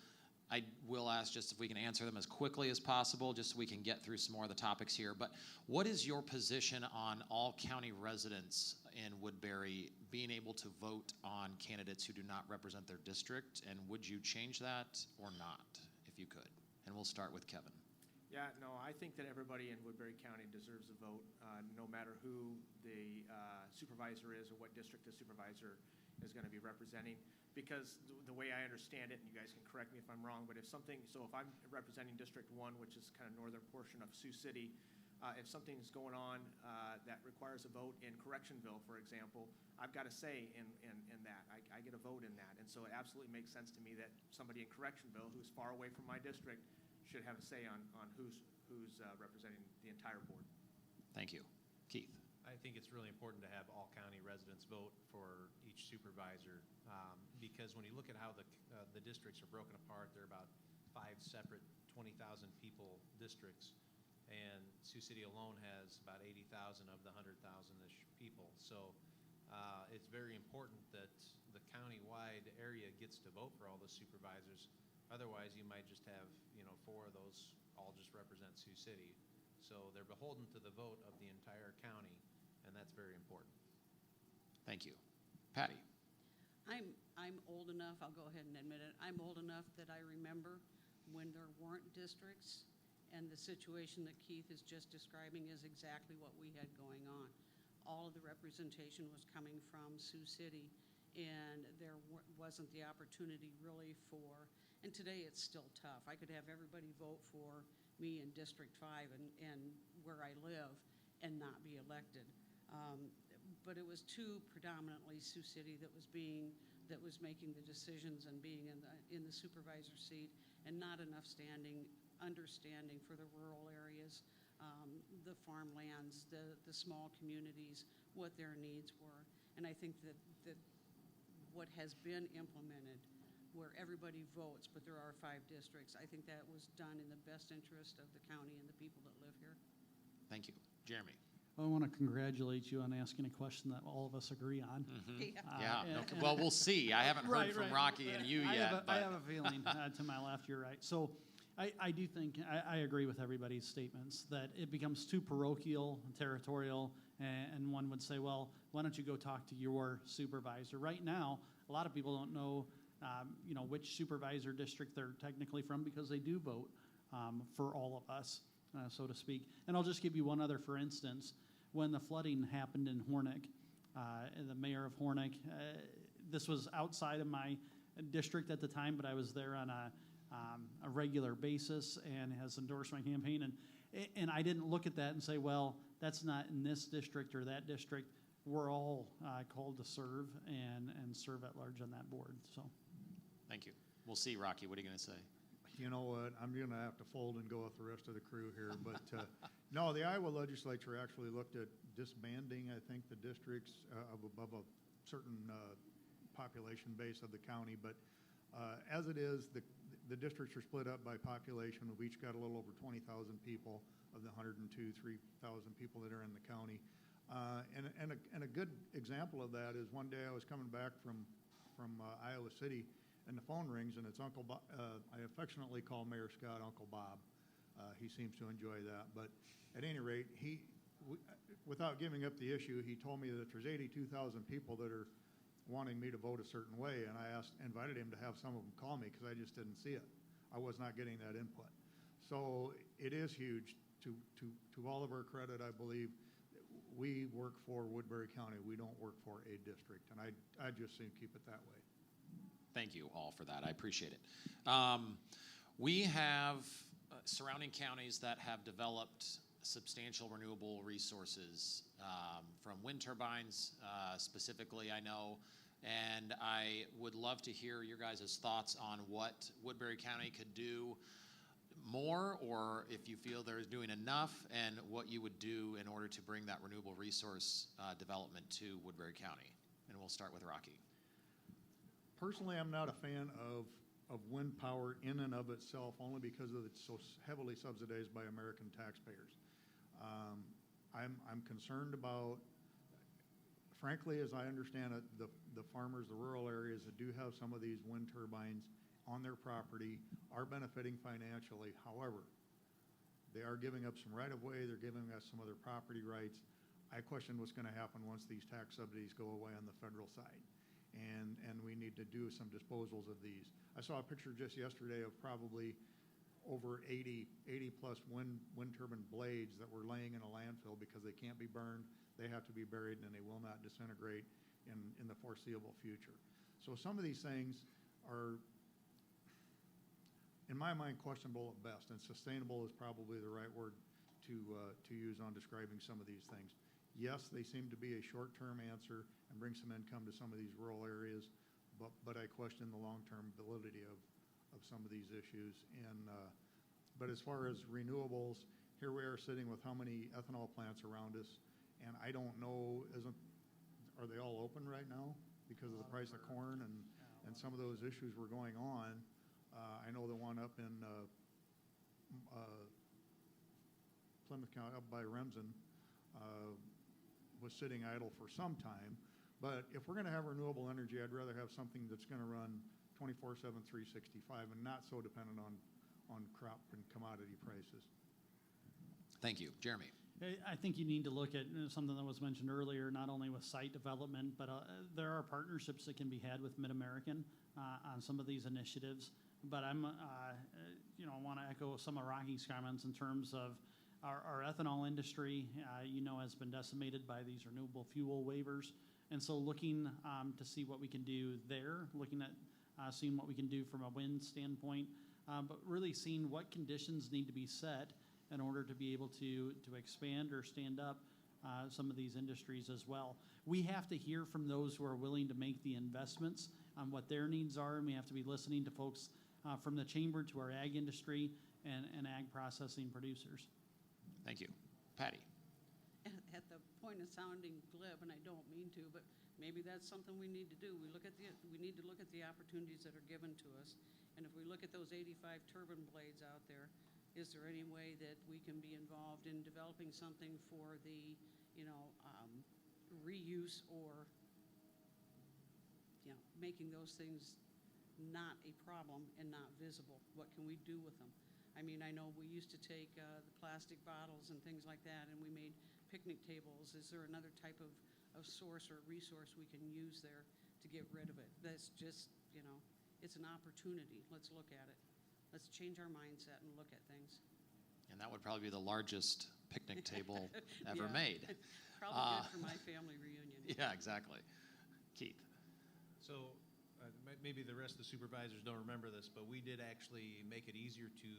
I will ask just if we can answer them as quickly as possible, just so we can get through some more of the topics here. But what is your position on all county residents in Woodbury being able to vote on candidates who do not represent their district, and would you change that or not, if you could? And we'll start with Kevin. Yeah, no, I think that everybody in Woodbury County deserves a vote, no matter who the supervisor is or what district the supervisor is going to be representing. Because the way I understand it, and you guys can correct me if I'm wrong, but if I'm representing District 1, which is kind of northern portion of Sioux City, If something's going on that requires a vote in Correctionville, for example, I've got a say in that. I get a vote in that. And so it absolutely makes sense to me that somebody in Correctionville who's far away from my district should have a say on who's representing the entire board. Thank you. Keith? I think it's really important to have all county residents vote for each supervisor, because when you look at how the districts are broken apart, they're about 5 separate 20,000 people districts, and Sioux City alone has about 80,000 of the 100,000-ish people. So it's very important that the county-wide area gets to vote for all the supervisors. Otherwise, you might just have 4 of those all just represent Sioux City. So they're beholden to the vote of the entire county, and that's very important. Thank you. Patty? I'm old enough, I'll go ahead and admit it, I'm old enough that I remember when there weren't districts, and the situation that Keith is just describing is exactly what we had going on. All of the representation was coming from Sioux City, and there wasn't the opportunity really for, and today it's still tough. I could have everybody vote for me in District 5 and where I live and not be elected. But it was too predominantly Sioux City that was making the decisions and being in the supervisor seat, and not enough understanding for the rural areas, the farmlands, the small communities, what their needs were. And I think that what has been implemented, where everybody votes, but there are 5 districts, I think that was done in the best interest of the county and the people that live here. Thank you. Jeremy? I want to congratulate you on asking a question that all of us agree on. Well, we'll see. I haven't heard from Rocky and you yet. I have a feeling to my left, you're right. So I do think, I agree with everybody's statements, that it becomes too parochial, territorial, and one would say, well, why don't you go talk to your supervisor? Right now, a lot of people don't know, which supervisor district they're technically from, because they do vote for all of us, so to speak. And I'll just give you one other, for instance. When the flooding happened in Hornick, the mayor of Hornick, this was outside of my district at the time, but I was there on a regular basis and has endorsed my campaign. And I didn't look at that and say, well, that's not in this district or that district. We're all called to serve and serve at large on that board. So, thank you. We'll see, Rocky. What are you going to say? You know what? I'm going to have to fold and go with the rest of the crew here. But no, the Iowa legislature actually looked at disbanding, I think, the districts above a certain population base of the county. But as it is, the districts are split up by population. We've each got a little over 20,000 people of the 102,000, 3,000 people that are in the county. And a good example of that is one day I was coming back from Iowa City, and the phone rings, and it's Uncle Bob. I affectionately call Mayor Scott Uncle Bob. He seems to enjoy that. But at any rate, without giving up the issue, he told me that there's 82,000 people that are wanting me to vote a certain way, and I invited him to have some of them call me because I just didn't see it. I was not getting that input. So it is huge. To all of our credit, I believe, we work for Woodbury County. We don't work for a district, and I just say keep it that way. Thank you all for that. I appreciate it. We have surrounding counties that have developed substantial renewable resources, from wind turbines specifically, I know. And I would love to hear your guys' thoughts on what Woodbury County could do more, or if you feel they're doing enough, and what you would do in order to bring that renewable resource development to Woodbury County. And we'll start with Rocky. Personally, I'm not a fan of wind power in and of itself, only because it's so heavily subsidized by American taxpayers. I'm concerned about, frankly, as I understand it, the farmers, the rural areas that do have some of these wind turbines on their property are benefiting financially. However, they are giving up some right-of-way. They're giving us some other property rights. I question what's going to happen once these tax subsidies go away on the federal side. And we need to do some disposals of these. I saw a picture just yesterday of probably over 80 plus wind turbine blades that were laying in a landfill because they can't be burned, they have to be buried, and they will not disintegrate in the foreseeable future. So some of these things are, in my mind, questionable at best, and sustainable is probably the right word to use on describing some of these things. Yes, they seem to be a short-term answer and bring some income to some of these rural areas, but I question the long-term validity of some of these issues. But as far as renewables, here we are sitting with how many ethanol plants around us, and I don't know, are they all open right now because of the price of corn and some of those issues were going on? I know the one up in Plymouth County, up by Remsen, was sitting idle for some time. But if we're going to have renewable energy, I'd rather have something that's going to run 24/7, 365, and not so dependent on crop and commodity prices. Thank you. Jeremy. I think you need to look at something that was mentioned earlier, not only with site development, but there are partnerships that can be had with Mid-American on some of these initiatives. But I want to echo some of Rocky's comments in terms of our ethanol industry, has been decimated by these renewable fuel waivers. And so looking to see what we can do there, looking at seeing what we can do from a wind standpoint, but really seeing what conditions need to be set in order to be able to expand or stand up some of these industries as well. We have to hear from those who are willing to make the investments on what their needs are, and we have to be listening to folks from the chamber to our ag industry and ag processing producers. Thank you. Patty. At the point of sounding glib, and I don't mean to, but maybe that's something we need to do. We need to look at the opportunities that are given to us, and if we look at those 85 turbine blades out there, is there any way that we can be involved in developing something for the, reuse or, making those things not a problem and not visible? What can we do with them? I mean, I know we used to take the plastic bottles and things like that, and we made picnic tables. Is there another type of source or resource we can use there to get rid of it? That's just, it's an opportunity. Let's look at it. Let's change our mindset and look at things. And that would probably be the largest picnic table ever made. Probably good for my family reunion. Yeah, exactly. Keith. So maybe the rest of the supervisors don't remember this, but we did actually make it easier to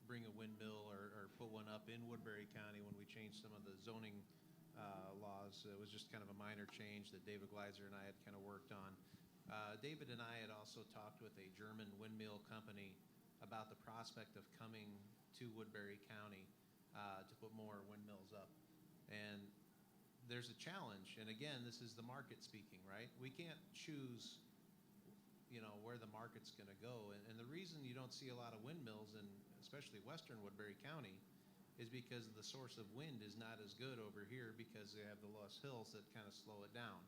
bring a windmill or put one up in Woodbury County when we changed some of the zoning laws. It was just kind of a minor change that David Gleiser and I had kind of worked on. David and I had also talked with a German windmill company about the prospect of coming to Woodbury County to put more windmills up. And there's a challenge, and again, this is the market speaking, right? We can't choose where the market's going to go. And the reason you don't see a lot of windmills in especially western Woodbury County is because the source of wind is not as good over here because they have the Loess Hills that kind of slow it down.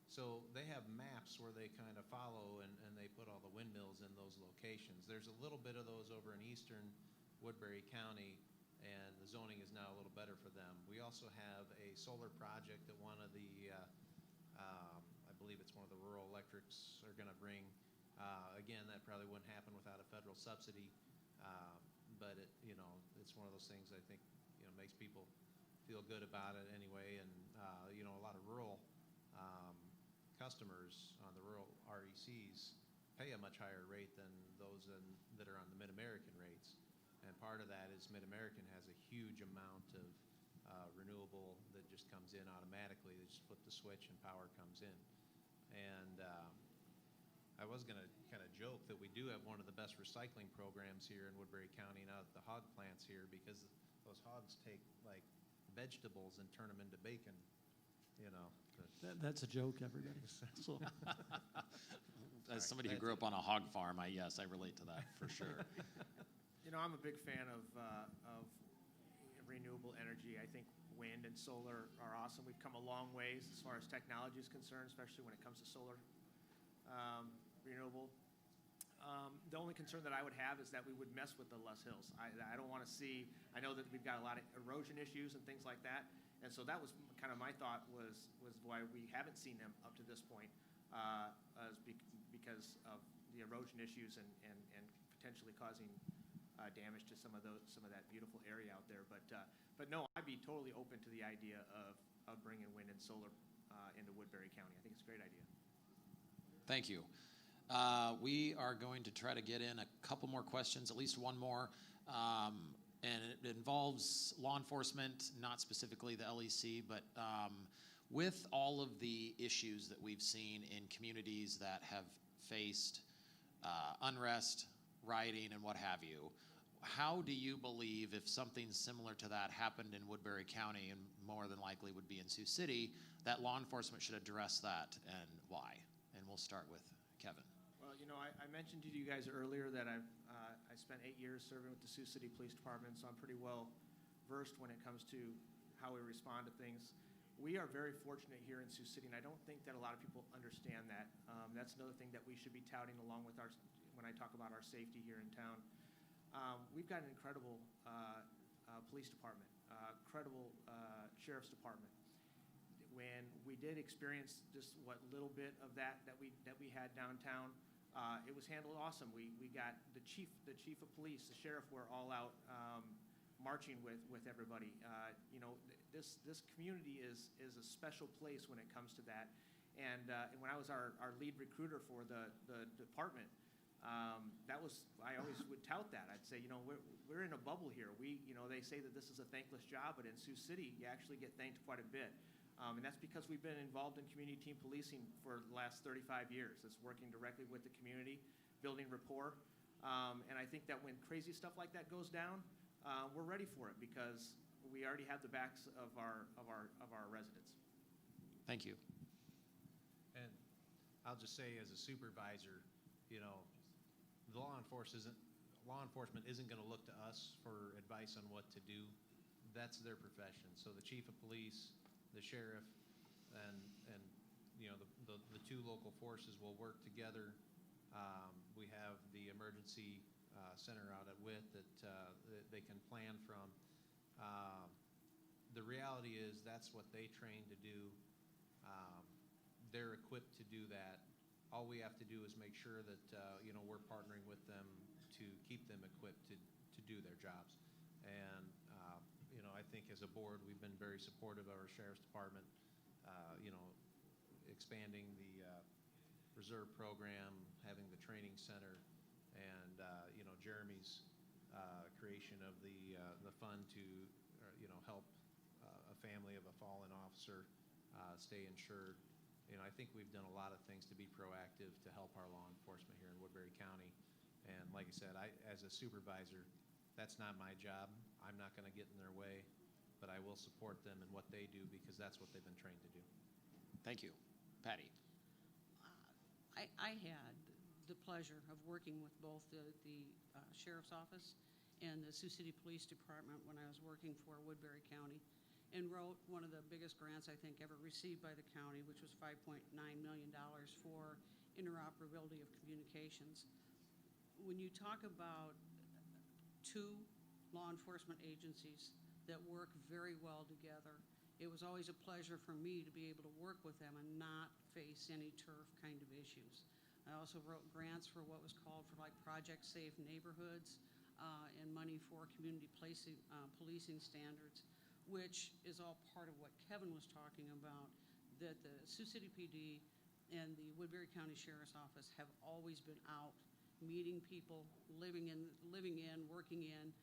So they have maps where they kind of follow and they put all the windmills in those locations. There's a little bit of those over in eastern Woodbury County, and the zoning is now a little better for them. We also have a solar project that one of the, I believe it's one of the rural electrics are going to bring. Again, that probably wouldn't happen without a federal subsidy, but it's one of those things I think makes people feel good about it anyway. And a lot of rural customers on the rural RECs pay a much higher rate than those that are on the Mid-American rates. And part of that is Mid-American has a huge amount of renewable that just comes in automatically. They just flip the switch and power comes in. And I was going to kind of joke that we do have one of the best recycling programs here in Woodbury County now at the hog plants here, because those hogs take like vegetables and turn them into bacon, That's a joke, everybody. So. As somebody who grew up on a hog farm, I relate to that for sure. I'm a big fan of renewable energy. I think wind and solar are awesome. We've come a long ways as far as technology is concerned, especially when it comes to solar renewable. The only concern that I would have is that we would mess with the Loess Hills. I don't want to see, I know that we've got a lot of erosion issues and things like that, and so that was kind of my thought was why we haven't seen them up to this point, because of the erosion issues and potentially causing damage to some of that beautiful area out there. But no, I'd be totally open to the idea of bringing wind and solar into Woodbury County. I think it's a great idea. Thank you. We are going to try to get in a couple more questions, at least one more. and it involves law enforcement, not specifically the LEC, but with all of the issues that we've seen in communities that have faced unrest, rioting, and what have you, how do you believe if something similar to that happened in Woodbury County, and more than likely would be in Sioux City, that law enforcement should address that, and why? And we'll start with Kevin. Well, you know, I mentioned to you guys earlier that I spent 8 years serving with the Sioux City Police Department, so I'm pretty well versed when it comes to how we respond to things. We are very fortunate here in Sioux City, and I don't think that a lot of people understand that. That's another thing that we should be touting along with when I talk about our safety here in town. We've got an incredible police department, incredible sheriff's department. When we did experience just what little bit of that we had downtown, it was handled awesome. We got the chief of police, the sheriff were all out marching with everybody. You know, this community is a special place when it comes to that. And when I was our lead recruiter for the department, I always would tout that. I'd say, you know, we're in a bubble here. You know, they say that this is a thankless job, but in Sioux City, you actually get thanked quite a bit. And that's because we've been involved in community team policing for the last 35 years. It's working directly with the community, building rapport. And I think that when crazy stuff like that goes down, we're ready for it because we already have the backs of our residents. Thank you. And I'll just say, as a supervisor, you know, law enforcement isn't going to look to us for advice on what to do. That's their profession. So the chief of police, the sheriff, and you know, the two local forces will work together. We have the emergency center out at WIT that they can plan from. The reality is that's what they train to do. They're equipped to do that. All we have to do is make sure that you know, we're partnering with them to keep them equipped to do their jobs. And you know, I think as a board, we've been very supportive of our sheriff's department. You know, expanding the reserve program, having the training center, and you know, Jeremy's creation of the fund to you know, help a family of a fallen officer stay insured. You know, I think we've done a lot of things to be proactive to help our law enforcement here in Woodbury County. And like I said, as a supervisor, that's not my job. I'm not going to get in their way, but I will support them in what they do because that's what they've been trained to do. Thank you. Patty. I had the pleasure of working with both the Sheriff's Office and the Sioux City Police Department when I was working for Woodbury County, and wrote one of the biggest grants I think ever received by the county, which was $5.9 million for interoperability of communications. When you talk about two law enforcement agencies that work very well together, it was always a pleasure for me to be able to work with them and not face any turf kind of issues. I also wrote grants for what was called for like Project Safe Neighborhoods and money for community policing standards, which is all part of what Kevin was talking about, that the Sioux City PD and the Woodbury County Sheriff's Office have always been out meeting people, living in, working in.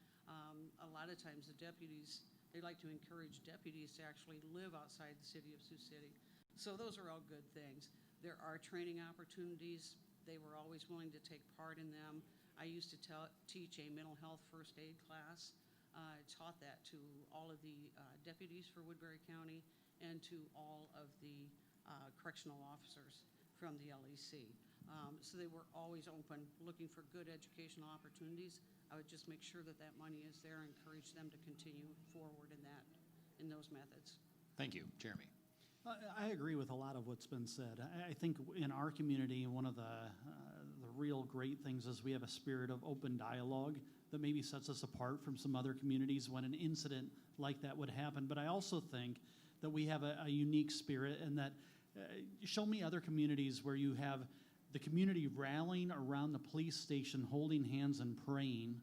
A lot of times the deputies, they like to encourage deputies to actually live outside the city of Sioux City. So those are all good things. There are training opportunities. They were always willing to take part in them. I used to teach a mental health first aid class. I taught that to all of the deputies for Woodbury County and to all of the correctional officers from the LEC. So they were always open, looking for good educational opportunities. I would just make sure that that money is there, encourage them to continue forward in those methods. Thank you. Jeremy. I agree with a lot of what's been said. I think in our community, one of the real great things is we have a spirit of open dialogue that maybe sets us apart from some other communities when an incident like that would happen. But I also think that we have a unique spirit, and that show me other communities where you have the community rallying around the police station, holding hands and praying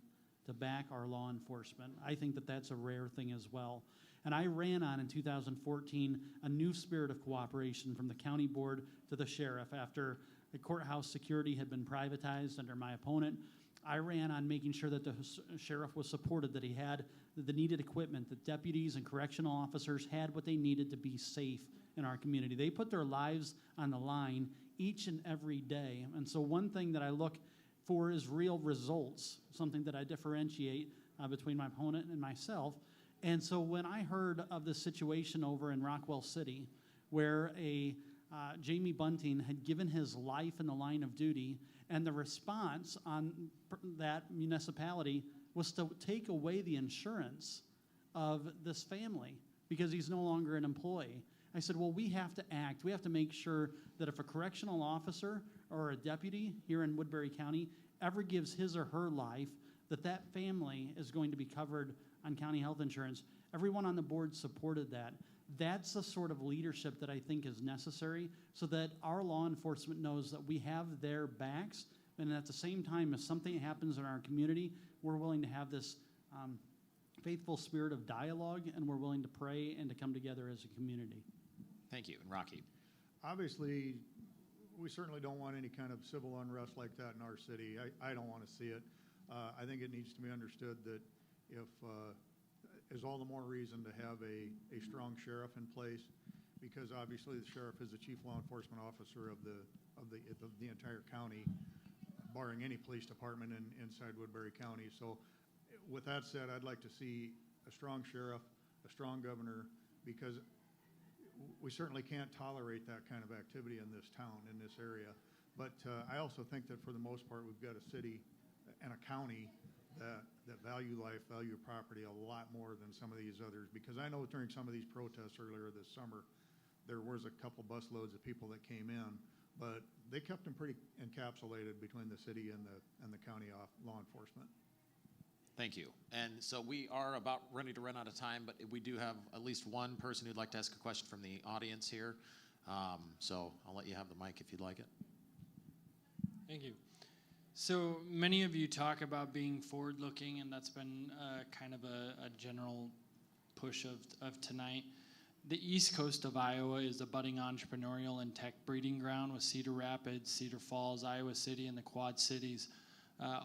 to back our law enforcement. I think that that's a rare thing as well. And I ran on in 2014 a new spirit of cooperation from the county board to the sheriff after the courthouse security had been privatized under my opponent. I ran on making sure that the sheriff was supported, that he had the needed equipment, that deputies and correctional officers had what they needed to be safe in our community. They put their lives on the line each and every day. And so one thing that I look for is real results, something that I differentiate between my opponent and myself. And so when I heard of this situation over in Rockwell City, where Jamie Bunting had given his life in the line of duty, and the response on that municipality was to take away the insurance of this family because he's no longer an employee. I said, well, we have to act. We have to make sure that if a correctional officer or a deputy here in Woodbury County ever gives his or her life, that family is going to be covered on county health insurance. Everyone on the board supported that. That's the sort of leadership that I think is necessary so that our law enforcement knows that we have their backs, and at the same time, if something happens in our community, we're willing to have this faithful spirit of dialogue, and we're willing to pray and to come together as a community. Thank you. And Rocky? Obviously, we certainly don't want any kind of civil unrest like that in our city. I don't want to see it. I think it needs to be understood that if there's all the more reason to have a strong sheriff in place, because obviously the sheriff is the chief law enforcement officer of the entire county, barring any police department inside Woodbury County. So with that said, I'd like to see a strong sheriff, a strong governor, because we certainly can't tolerate that kind of activity in this town, in this area. But I also think that for the most part, we've got a city and a county that value life, value property a lot more than some of these others. Because I know during some of these protests earlier this summer, there was a couple busloads of people that came in, but they kept them pretty encapsulated between the city and the county law enforcement. Thank you. And so we are about ready to run out of time, but we do have at least one person who'd like to ask a question from the audience here. So I'll let you have the mic if you'd like it. Thank you. So many of you talk about being forward-looking, and that's been kind of a general push of tonight. The east coast of Iowa is a budding entrepreneurial and tech breeding ground with Cedar Rapids, Cedar Falls, Iowa City, and the Quad Cities,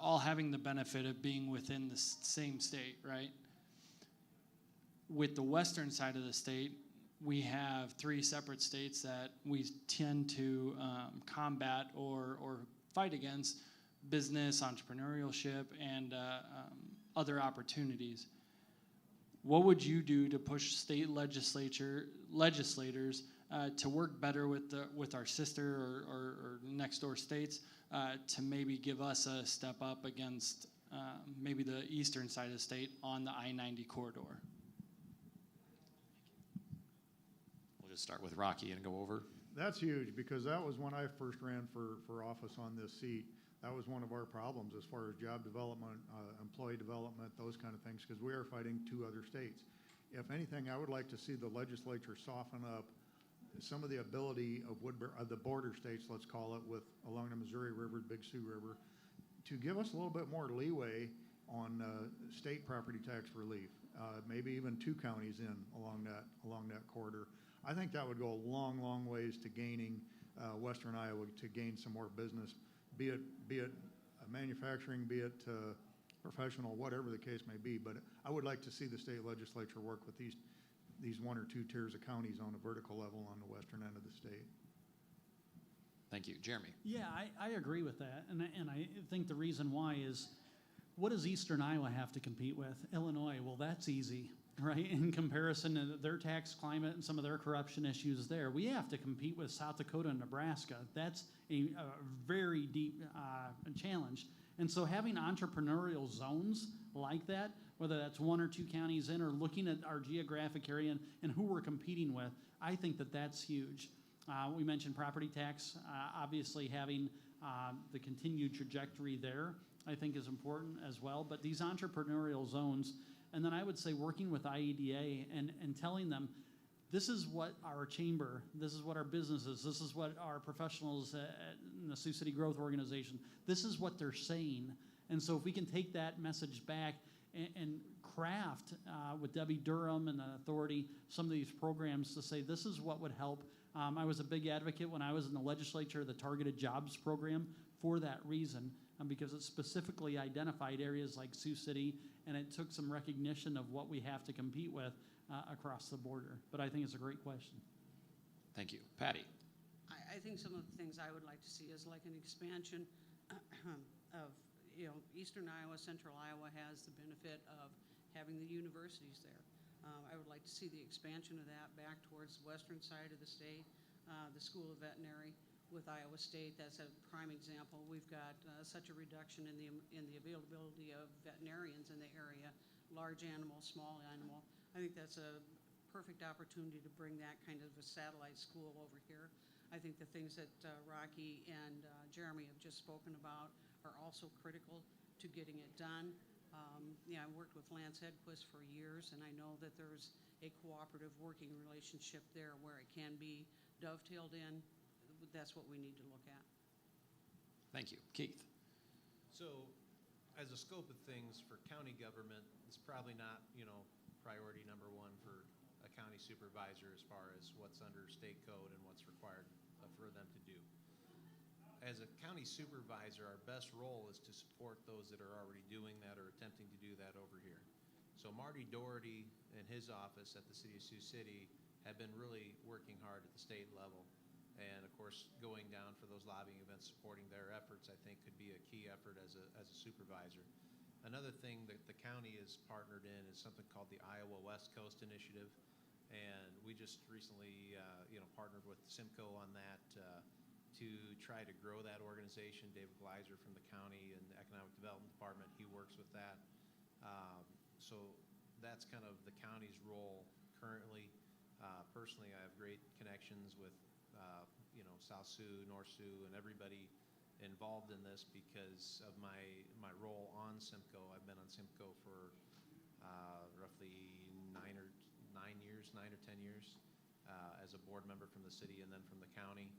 all having the benefit of being within the same state, right? With the western side of the state, we have 3 separate states that we tend to combat or fight against: business, entrepreneurship, and other opportunities. What would you do to push state legislators to work better with our sister or next door states to maybe give us a step up against maybe the eastern side of the state on the I-90 corridor? We'll just start with Rocky and go over. That's huge, because that was when I first ran for office on this seat. That was one of our problems as far as job development, employee development, those kind of things, because we are fighting 2 other states. If anything, I would like to see the legislature soften up some of the ability of the border states, let's call it, along the Missouri River, Big Sioux River, to give us a little bit more leeway on state property tax relief. Maybe even 2 counties in along that corridor. I think that would go a long, long ways to gaining western Iowa to gain some more business, be it manufacturing, be it professional, whatever the case may be. But I would like to see the state legislature work with these 1 or 2 tiers of counties on a vertical level on the western end of the state. Thank you. Jeremy? Yeah, I agree with that. And I think the reason why is, what does eastern Iowa have to compete with? Illinois. Well, that's easy, right? In comparison to their tax climate and some of their corruption issues there. We have to compete with South Dakota and Nebraska. That's a very deep challenge. And so having entrepreneurial zones like that, whether that's 1 or 2 counties in, or looking at our geographic area and who we're competing with, I think that's huge. We mentioned property tax. Obviously having the continued trajectory there, I think, is important as well. But these entrepreneurial zones, and then I would say working with IEDA and telling them, this is what our chamber, this is what our businesses, this is what our professionals in the Sioux City Growth Organization, this is what they're saying. And so if we can take that message back and craft with Debbie Durham and the authority some of these programs to say this is what would help. I was a big advocate when I was in the legislature of the Targeted Jobs Program for that reason. because it specifically identified areas like Sioux City, and it took some recognition of what we have to compete with across the border. But I think it's a great question. Thank you. Patty? I think some of the things I would like to see is like an expansion of, Eastern Iowa, Central Iowa has the benefit of having the universities there. I would like to see the expansion of that back towards the western side of the state, the School of Veterinary with Iowa State. That's a prime example. We've got such a reduction in the availability of veterinarians in the area, large animal, small animal. I think that's a perfect opportunity to bring that kind of a satellite school over here. I think the things that Rocky and Jeremy have just spoken about are also critical to getting it done. I worked with Lance Hedquist for years, and I know that there's a cooperative working relationship there where it can be dovetailed in. That's what we need to look at. Thank you. Keith? So, as a scope of things for county government, it's probably not, priority number one for a county supervisor as far as what's under state code and what's required for them to do. As a county supervisor, our best role is to support those that are already doing that or attempting to do that over here. So Marty Doherty and his office at the City of Sioux City have been really working hard at the state level. And of course, going down for those lobbying events, supporting their efforts, I think could be a key effort as a supervisor. Another thing that the county is partnered in is something called the Iowa West Coast Initiative. And we just recently, partnered with Simcoe on that to try to grow that organization. David Gleiser from the county and the Economic Development Department, he works with that. So that's kind of the county's role currently. Personally, I have great connections with South Sioux, North Sioux, and everybody involved in this because of my role on Simcoe. I've been on Simcoe for roughly 9 or 10 years as a board member from the city and then from the county.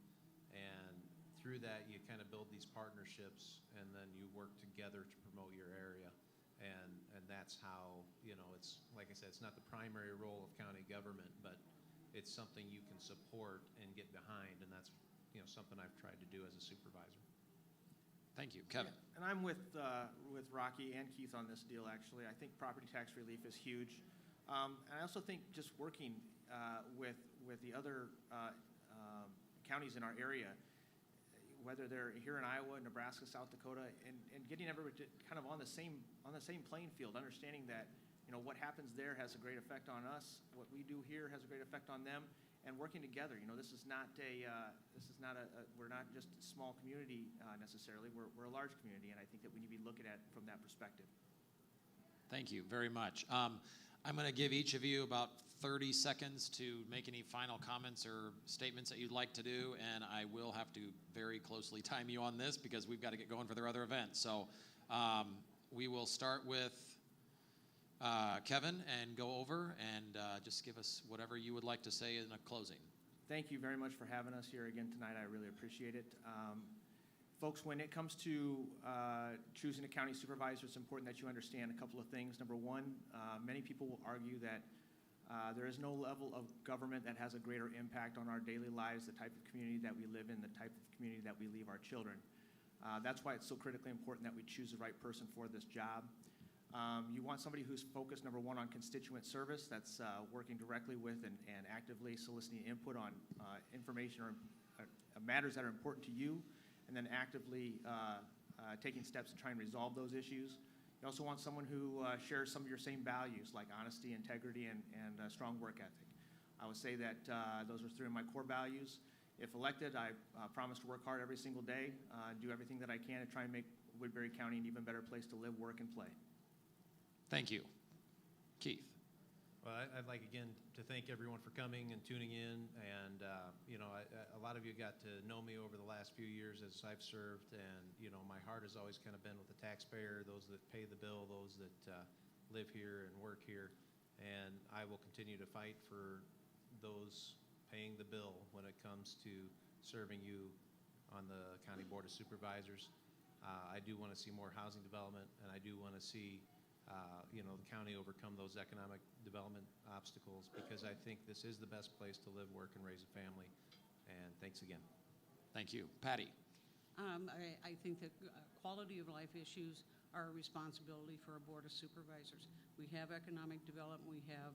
And through that, you kind of build these partnerships, and then you work together to promote your area. And that's how, it's, like I said, it's not the primary role of county government, but it's something you can support and get behind, and that's, something I've tried to do as a supervisor. Thank you. Kevin? Yeah, and I'm with Rocky and Keith on this deal, actually. I think property tax relief is huge. And I also think just working with the other counties in our area, whether they're here in Iowa, Nebraska, South Dakota, and getting everybody kind of on the same playing field, understanding that what happens there has a great effect on us, what we do here has a great effect on them, and working together. This is not we're not just a small community necessarily. We're a large community, and I think that we need to be looking at it from that perspective. Thank you very much. I'm going to give each of you about 30 seconds to make any final comments or statements that you'd like to do, and I will have to very closely time you on this because we've got to get going for their other events. So we will start with Kevin and go over and just give us whatever you would like to say in a closing. Thank you very much for having us here again tonight. I really appreciate it. Folks, when it comes to choosing a county supervisor, it's important that you understand a couple of things. Number one, many people will argue that there is no level of government that has a greater impact on our daily lives, the type of community that we live in, the type of community that we leave our children. That's why it's so critically important that we choose the right person for this job. You want somebody who's focused, number one, on constituent service, that's working directly with and actively soliciting input on information or matters that are important to you, and then actively taking steps to try and resolve those issues. You also want someone who shares some of your same values, like honesty, integrity, and strong work ethic. I would say that those are three of my core values. If elected, I promise to work hard every single day, do everything that I can to try and make Woodbury County an even better place to live, work, and play. Thank you. Keith? Well, I'd like, again, to thank everyone for coming and tuning in. And, a lot of you got to know me over the last few years as I've served. And, my heart has always kind of been with the taxpayer, those that pay the bill, those that live here and work here. And I will continue to fight for those paying the bill when it comes to serving you on the County Board of Supervisors. I do want to see more housing development, and I do want to see the county overcome those economic development obstacles, because I think this is the best place to live, work, and raise a family. And thanks again. Thank you. Patty? I think that quality of life issues are a responsibility for a board of supervisors. We have economic development, we have,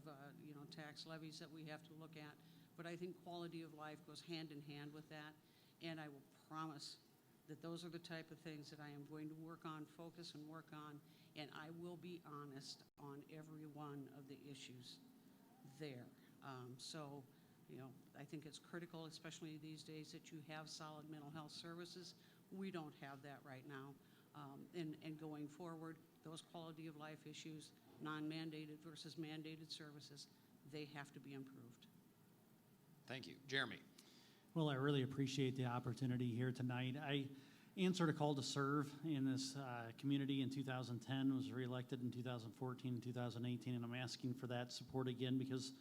tax levies that we have to look at, but I think quality of life goes hand in hand with that, and I will promise that those are the type of things that I am going to work on, focus and work on, and I will be honest on every one of the issues there. I think it's critical, especially these days, that you have solid mental health services. We don't have that right now. And going forward, those quality of life issues, non-mandated versus mandated services, they have to be improved. Thank you. Jeremy. Well, I really appreciate the opportunity here tonight. I answered a call to serve in this community in 2010, was reelected in 2014 and 2018, and I'm asking for that support again because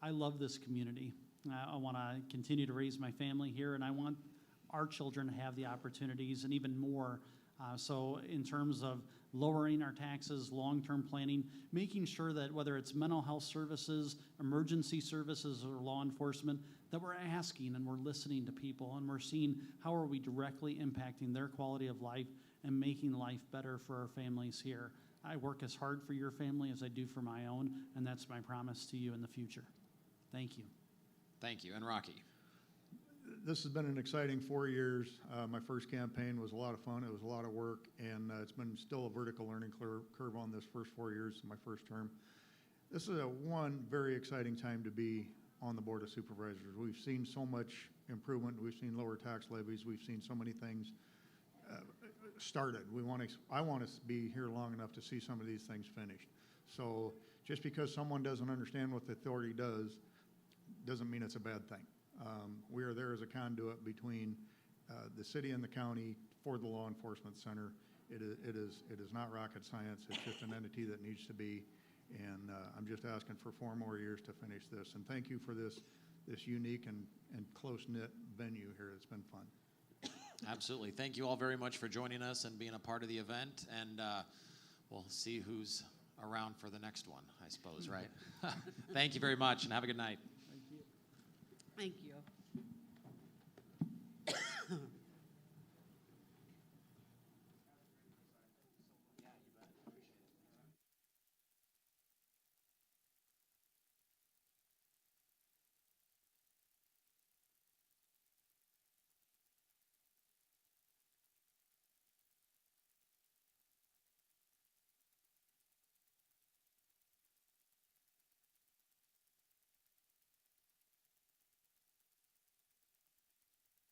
I love this community. I want to continue to raise my family here, and I want our children to have the opportunities and even more. So in terms of lowering our taxes, long-term planning, making sure that whether it's mental health services, emergency services, or law enforcement, that we're asking and we're listening to people and we're seeing how are we directly impacting their quality of life and making life better for our families here. I work as hard for your family as I do for my own, and that's my promise to you in the future. Thank you. Thank you. And Rocky. This has been an exciting 4 years. My first campaign was a lot of fun. It was a lot of work, and it's been still a vertical learning curve on this first 4 years of my first term. This is one very exciting time to be on the Board of Supervisors. We've seen so much improvement. We've seen lower tax levies. We've seen so many things started. I want to be here long enough to see some of these things finished. So just because someone doesn't understand what the authority doesn't mean it's a bad thing. We are there as a conduit between the city and the county for the law enforcement center. It is not rocket science. It's just an entity that needs to be. And I'm just asking for 4 more years to finish this. And thank you for this unique and close-knit venue here. It's been fun. Absolutely. Thank you all very much for joining us and being a part of the event. And we'll see who's around for the next one, I suppose, right? Thank you very much, and have a good night. Thank you.